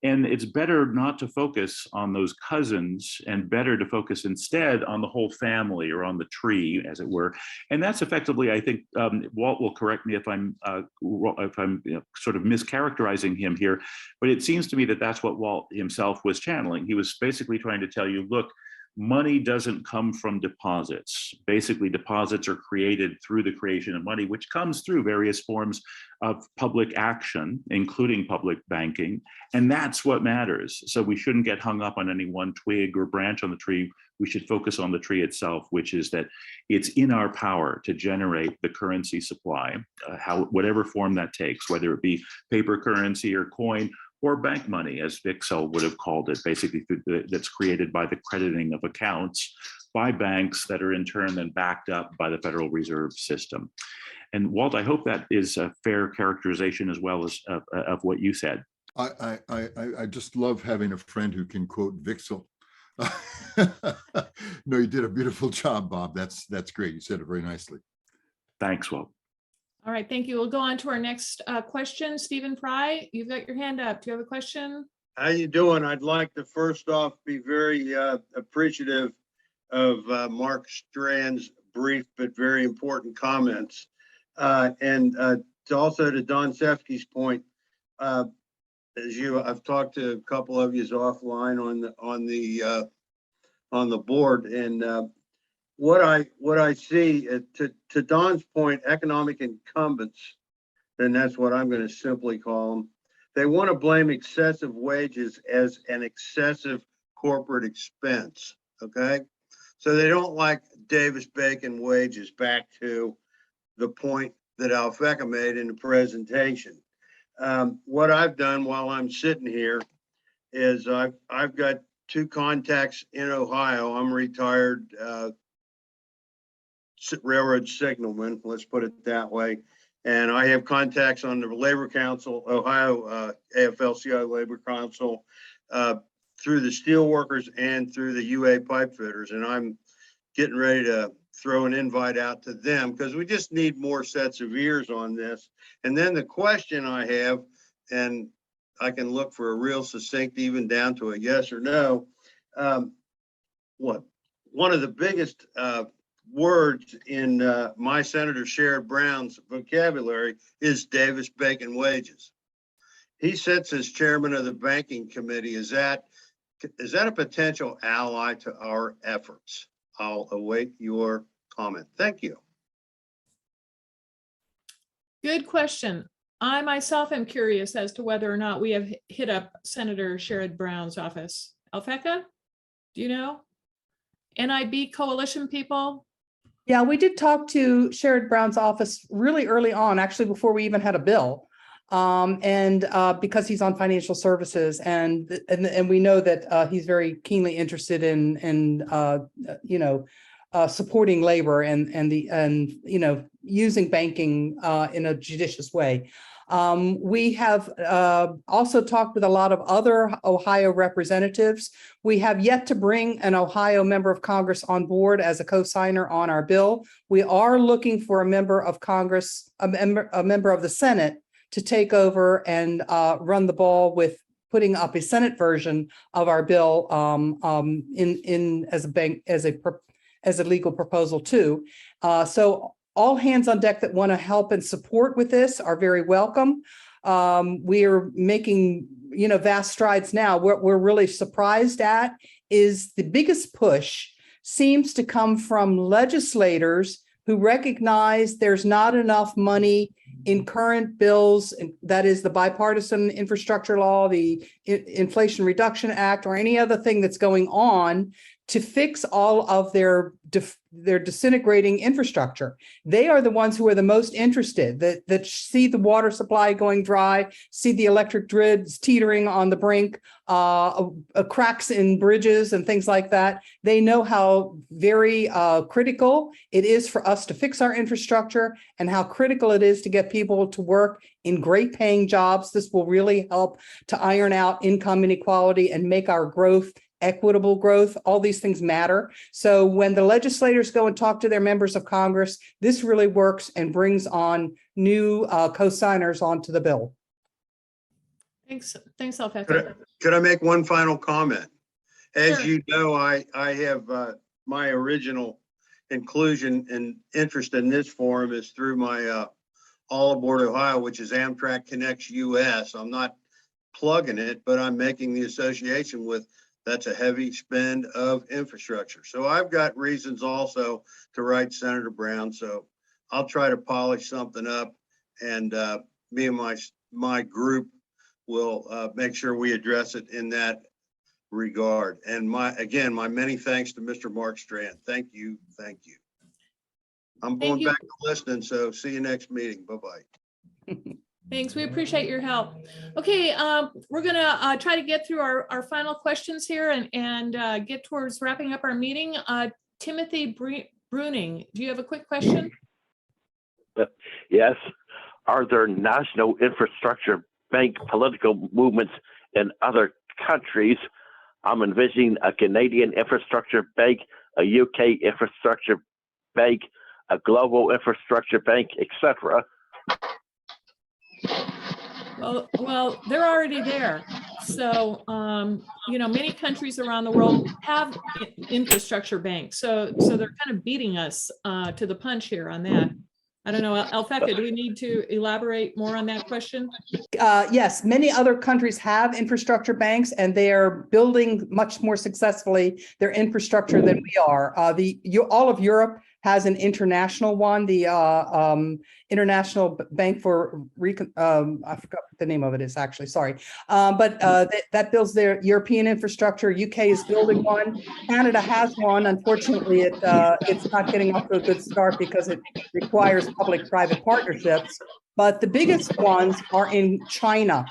And it's better not to focus on those cousins and better to focus instead on the whole family or on the tree, as it were. And that's effectively, I think, Walt will correct me if I'm sort of mischaracterizing him here, but it seems to me that that's what Walt himself was channeling. He was basically trying to tell you, look, money doesn't come from deposits. Basically, deposits are created through the creation of money, which comes through various forms of public action, including public banking. And that's what matters. So we shouldn't get hung up on any one twig or branch on the tree. We should focus on the tree itself, which is that it's in our power to generate the currency supply, whatever form that takes, whether it be paper currency or coin, or bank money, as Wicksell would have called it, basically that's created by the crediting of accounts by banks that are in turn then backed up by the Federal Reserve System. And Walt, I hope that is a fair characterization as well as of what you said.
I just love having a friend who can quote Wicksell. No, you did a beautiful job, Bob. That's great. You said it very nicely.
Thanks, Walt.
All right, thank you. We'll go on to our next question. Stephen Fry, you've got your hand up. Do you have a question?
How you doing? I'd like to first off be very appreciative of Mark Strand's brief but very important comments. And also to Don Sefsky's point, I've talked to a couple of yous offline on the board, and what I see, to Don's point, economic incumbents, and that's what I'm going to simply call them, they want to blame excessive wages as an excessive corporate expense, okay? So they don't like Davis-Bacon wages, back to the point that Alfeka made in the presentation. What I've done while I'm sitting here is I've got 2 contacts in Ohio. I'm retired railroad signalman, let's put it that way. And I have contacts on the Labor Council, Ohio Afl-Cio Labor Council, through the steel workers and through the UA pipe fitters. And I'm getting ready to throw an invite out to them because we just need more sets of ears on this. And then the question I have, and I can look for a real succinct, even down to a yes or no. One of the biggest words in my Senator Sherrod Brown's vocabulary is Davis-Bacon wages. He sits as chairman of the banking committee. Is that a potential ally to our efforts? I'll await your comment. Thank you.
Good question. I myself am curious as to whether or not we have hit up Senator Sherrod Brown's office. Alfeka, do you know? NIB coalition people?
Yeah, we did talk to Sherrod Brown's office really early on, actually before we even had a bill. Because he's on financial services and we know that he's very keenly interested in supporting labor and using banking in a judicious way. We have also talked with a lot of other Ohio representatives. We have yet to bring an Ohio member of Congress on board as a co-signer on our bill. We are looking for a member of Congress, a member of the Senate, to take over and run the ball with putting up a Senate version of our bill as a legal proposal too. So all hands on deck that want to help and support with this are very welcome. We are making vast strides now. What we're really surprised at is the biggest push seems to come from legislators who recognize there's not enough money in current bills, that is the bipartisan infrastructure law, the Inflation Reduction Act, or any other thing that's going on to fix all of their disintegrating infrastructure. They are the ones who are the most interested, that see the water supply going dry, see the electric grids teetering on the brink, cracks in bridges and things like that. They know how very critical it is for us to fix our infrastructure and how critical it is to get people to work in great paying jobs. This will really help to iron out income inequality and make our growth equitable growth. All these things matter. So when the legislators go and talk to their members of Congress, this really works and brings on new co-signers onto the bill.
Thanks, Alfeka.
Could I make one final comment? As
Sure.
you know, I have my original inclusion and interest in this forum is through my All Aboard Ohio, which is Amtrak Connects US. I'm not plugging it, but I'm making the association with that's a heavy spend of infrastructure. So I've got reasons also to write Senator Brown. So I'll try to polish something up, and me and my group will make sure we address it in that regard. And my many thanks to Mr. Mark Strand. Thank you. Thank you. I'm going back to listening. So see you next meeting. Bye-bye.
Thanks. We appreciate your help. Okay, we're going to try to get through our final questions here and get towards wrapping up our meeting. Timothy Bruning, do you have a quick question?
Yes. Are there national infrastructure bank political movements in other countries? I'm envisioning a Canadian infrastructure bank, a UK infrastructure bank, a global infrastructure bank, etc.
Well, they're already there. So, many countries around the world have infrastructure banks. So they're kind of beating us to the punch here on that. I don't know, Alfeka, do we need to elaborate more on that question?
Yes, many other countries have infrastructure banks, and they are building much more successfully their infrastructure than we are. All of Europe has an international one, the International Bank for I forgot what the name of it is actually, sorry. But that builds their European infrastructure. UK is building one. Canada has one. Unfortunately, it's not getting off to a good start because it requires public-private partnerships. But the biggest ones are in China.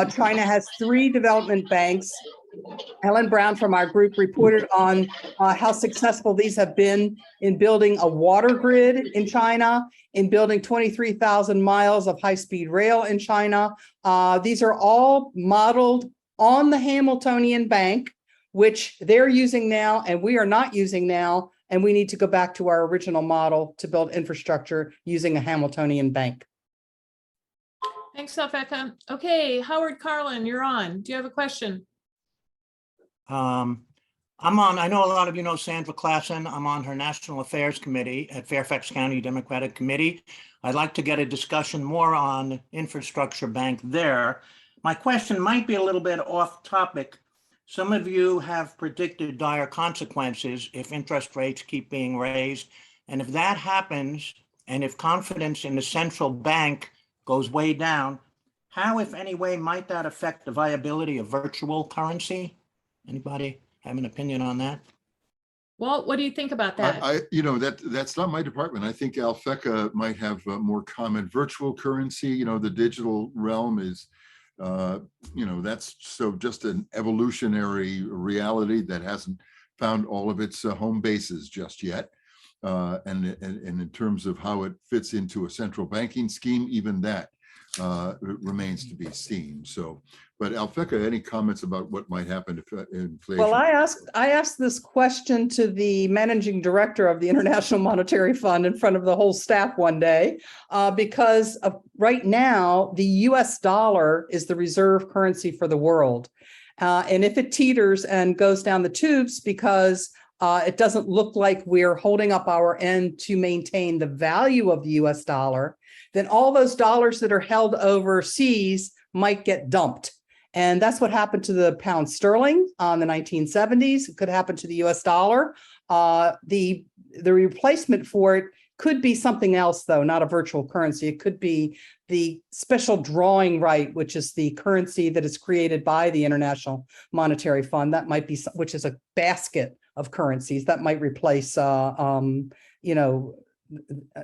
China has 3 development banks. Helen Brown from our group reported on how successful these have been in building a water grid in China, in building 23,000 miles of high-speed rail in China. These are all modeled on the Hamiltonian Bank, which they're using now and we are not using now. and we need to go back to our original model to build infrastructure using a Hamiltonian bank.
Thanks, Alfeka. Okay, Howard Carlin, you're on. Do you have a question?
I'm on, I know a lot of you know Sandra Klassen. I'm on her National Affairs Committee at Fairfax County Democratic Committee. I'd like to get a discussion more on infrastructure bank there. My question might be a little bit off topic. Some of you have predicted dire consequences if interest rates keep being raised. And if that happens, and if confidence in the central bank goes way down, how, if any way, might that affect the viability of virtual currency? Anybody have an opinion on that?
Walt, what do you think about that?
That's not my department. I think Alfeka might have more comment. Virtual currency, the digital realm is, that's just an evolutionary reality that hasn't found all of its home bases just yet. And in terms of how it fits into a central banking scheme, even that remains to be seen. So, but Alfeka, any comments about what might happen if inflation?
Well, I asked this question to the managing director of the International Monetary Fund in front of the whole staff one day, because right now the US dollar is the reserve currency for the world. And if it teeters and goes down the tubes because it doesn't look like we're holding up our end to maintain the value of the US dollar, then all those dollars that are held overseas might get dumped. And that's what happened to the pound sterling in the 1970s. It could happen to the US dollar. The replacement for it could be something else, though, not a virtual currency. It could be the special drawing right, which is the currency that is created by the International Monetary Fund. That might be, which is a basket of currencies that might replace, that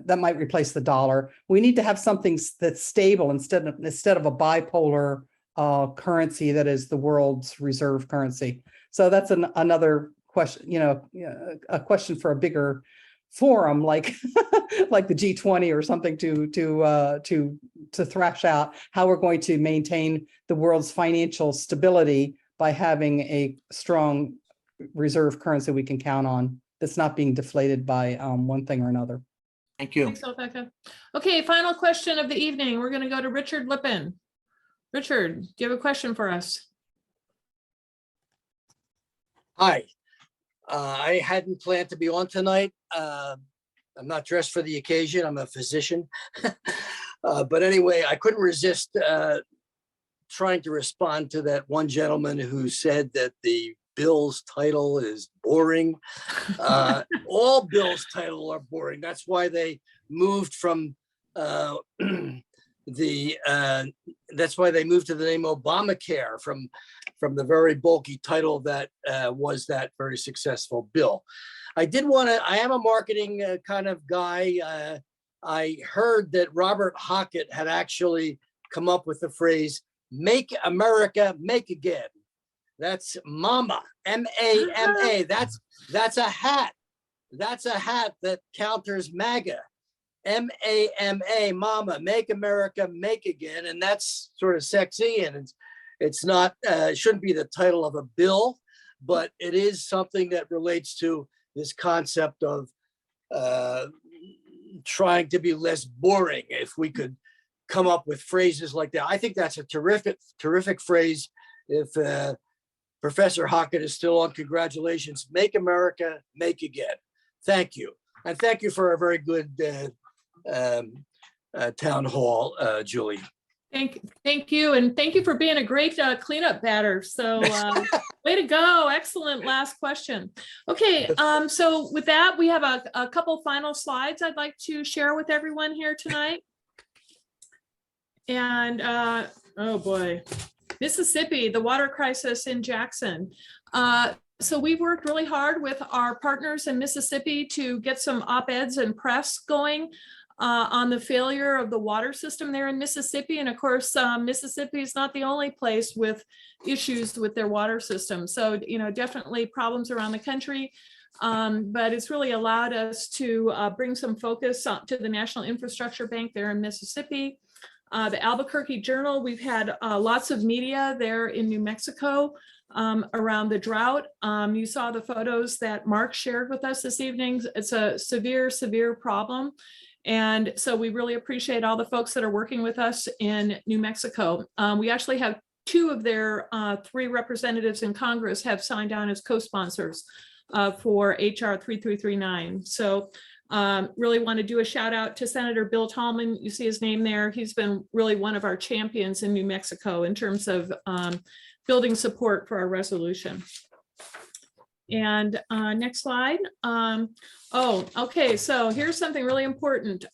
might replace the dollar. We need to have something that's stable instead of a bipolar currency that is the world's reserve currency. So that's another question, a question for a bigger forum like like the G20 or something to thrash out how we're going to maintain the world's financial stability by having a strong reserve currency we can count on that's not being deflated by one thing or another.
Thank you.
Thanks, Alfeka. Okay, final question of the evening. We're going to go to Richard Lippin. Richard, do you have a question for us?
Hi. I hadn't planned to be on tonight. I'm not dressed for the occasion. I'm a physician. But anyway, I couldn't resist trying to respond to that one gentleman who said that the bill's title is boring. All bills' title are boring. That's why they moved from that's why they moved to the name Obamacare from the very bulky title that was that very successful bill. I am a marketing kind of guy. I heard that Robert Hockett had actually come up with the phrase, "Make America Make Again." That's MAMA, M-A-M-A. That's a hat. That's a hat that counters MAGA. M-A-M-A, MAMA, Make America Make Again. And that's sort of sexy, and it's not, it shouldn't be the title of a bill, but it is something that relates to this concept of trying to be less boring. If we could come up with phrases like that, I think that's a terrific phrase. If Professor Hockett is still on, congratulations. Make America Make Again. Thank you. And thank you for a very good town hall, Julie.
Thank you. And thank you for being a great cleanup batter. So way to go. Excellent last question. Okay, so with that, we have a couple final slides I'd like to share with everyone here tonight. And oh boy, Mississippi, the water crisis in Jackson. So we've worked really hard with our partners in Mississippi to get some op-eds and press going on the failure of the water system there in Mississippi. And of course, Mississippi is not the only place with issues with their water system. So, definitely problems around the country. But it's really allowed us to bring some focus to the National Infrastructure Bank there in Mississippi. The Albuquerque Journal, we've had lots of media there in New Mexico around the drought. You saw the photos that Mark shared with us this evening. It's a severe, severe problem. And so we really appreciate all the folks that are working with us in New Mexico. We actually have 2 of their 3 representatives in Congress have signed on as co-sponsors for HR 3339. So really want to do a shout out to Senator Bill Tallman. You see his name there. He's been really one of our champions in New Mexico in terms of building support for our resolution. And next slide. Oh, okay. So here's something really important.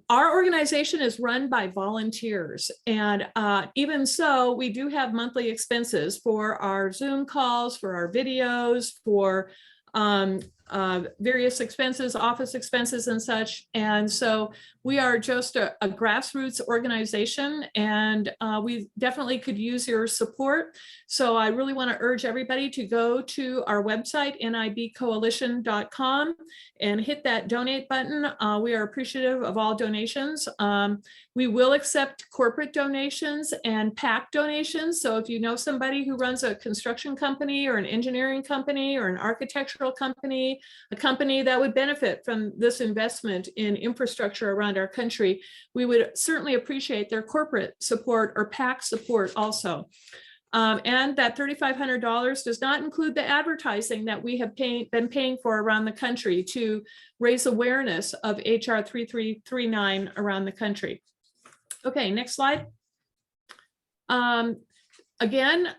Our organization is run by volunteers, and even so, we do have monthly expenses for our Zoom calls, for our videos, for various expenses, office expenses and such. And so we are just a grassroots organization, and we definitely could use your support. So I really want to urge everybody to go to our website, nibcoalition.com, and hit that donate button. We are appreciative of all donations. We will accept corporate donations and PAC donations. So if you know somebody who runs a construction company or an engineering company or an architectural company, a company that would benefit from this investment in infrastructure around our country, we would certainly appreciate their corporate support or PAC support also. And that $3,500 does not include the advertising that we have been paying for around the country to raise awareness of HR 3339 around the country. Okay, next slide. Again,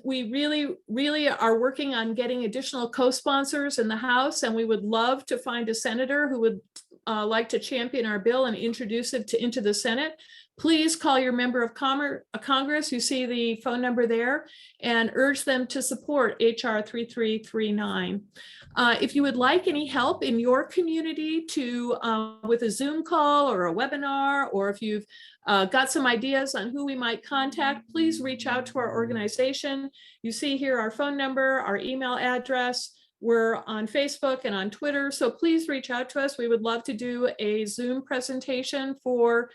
we really are working on getting additional co-sponsors in the House, and we would love to find a senator who would like to champion our bill and introduce it into the Senate. Please call your member of Congress, you see the phone number there, and urge them to support HR 3339. If you would like any help in your community with a Zoom call or a webinar, or if you've got some ideas on who we might contact, please reach out to our organization. You see here our phone number, our email address. We're on Facebook and on Twitter, so please reach out to us. We would love to do a Zoom presentation for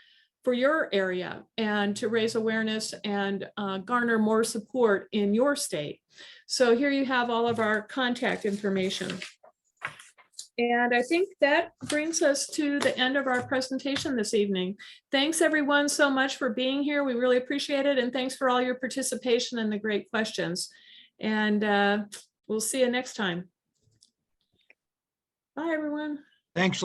your area and to raise awareness and garner more support in your state. So here you have all of our contact information. And I think that brings us to the end of our presentation this evening. Thanks everyone so much for being here. We really appreciate it. And thanks for all your participation and the great questions. And we'll see you next time. Bye, everyone.
Thanks a lot.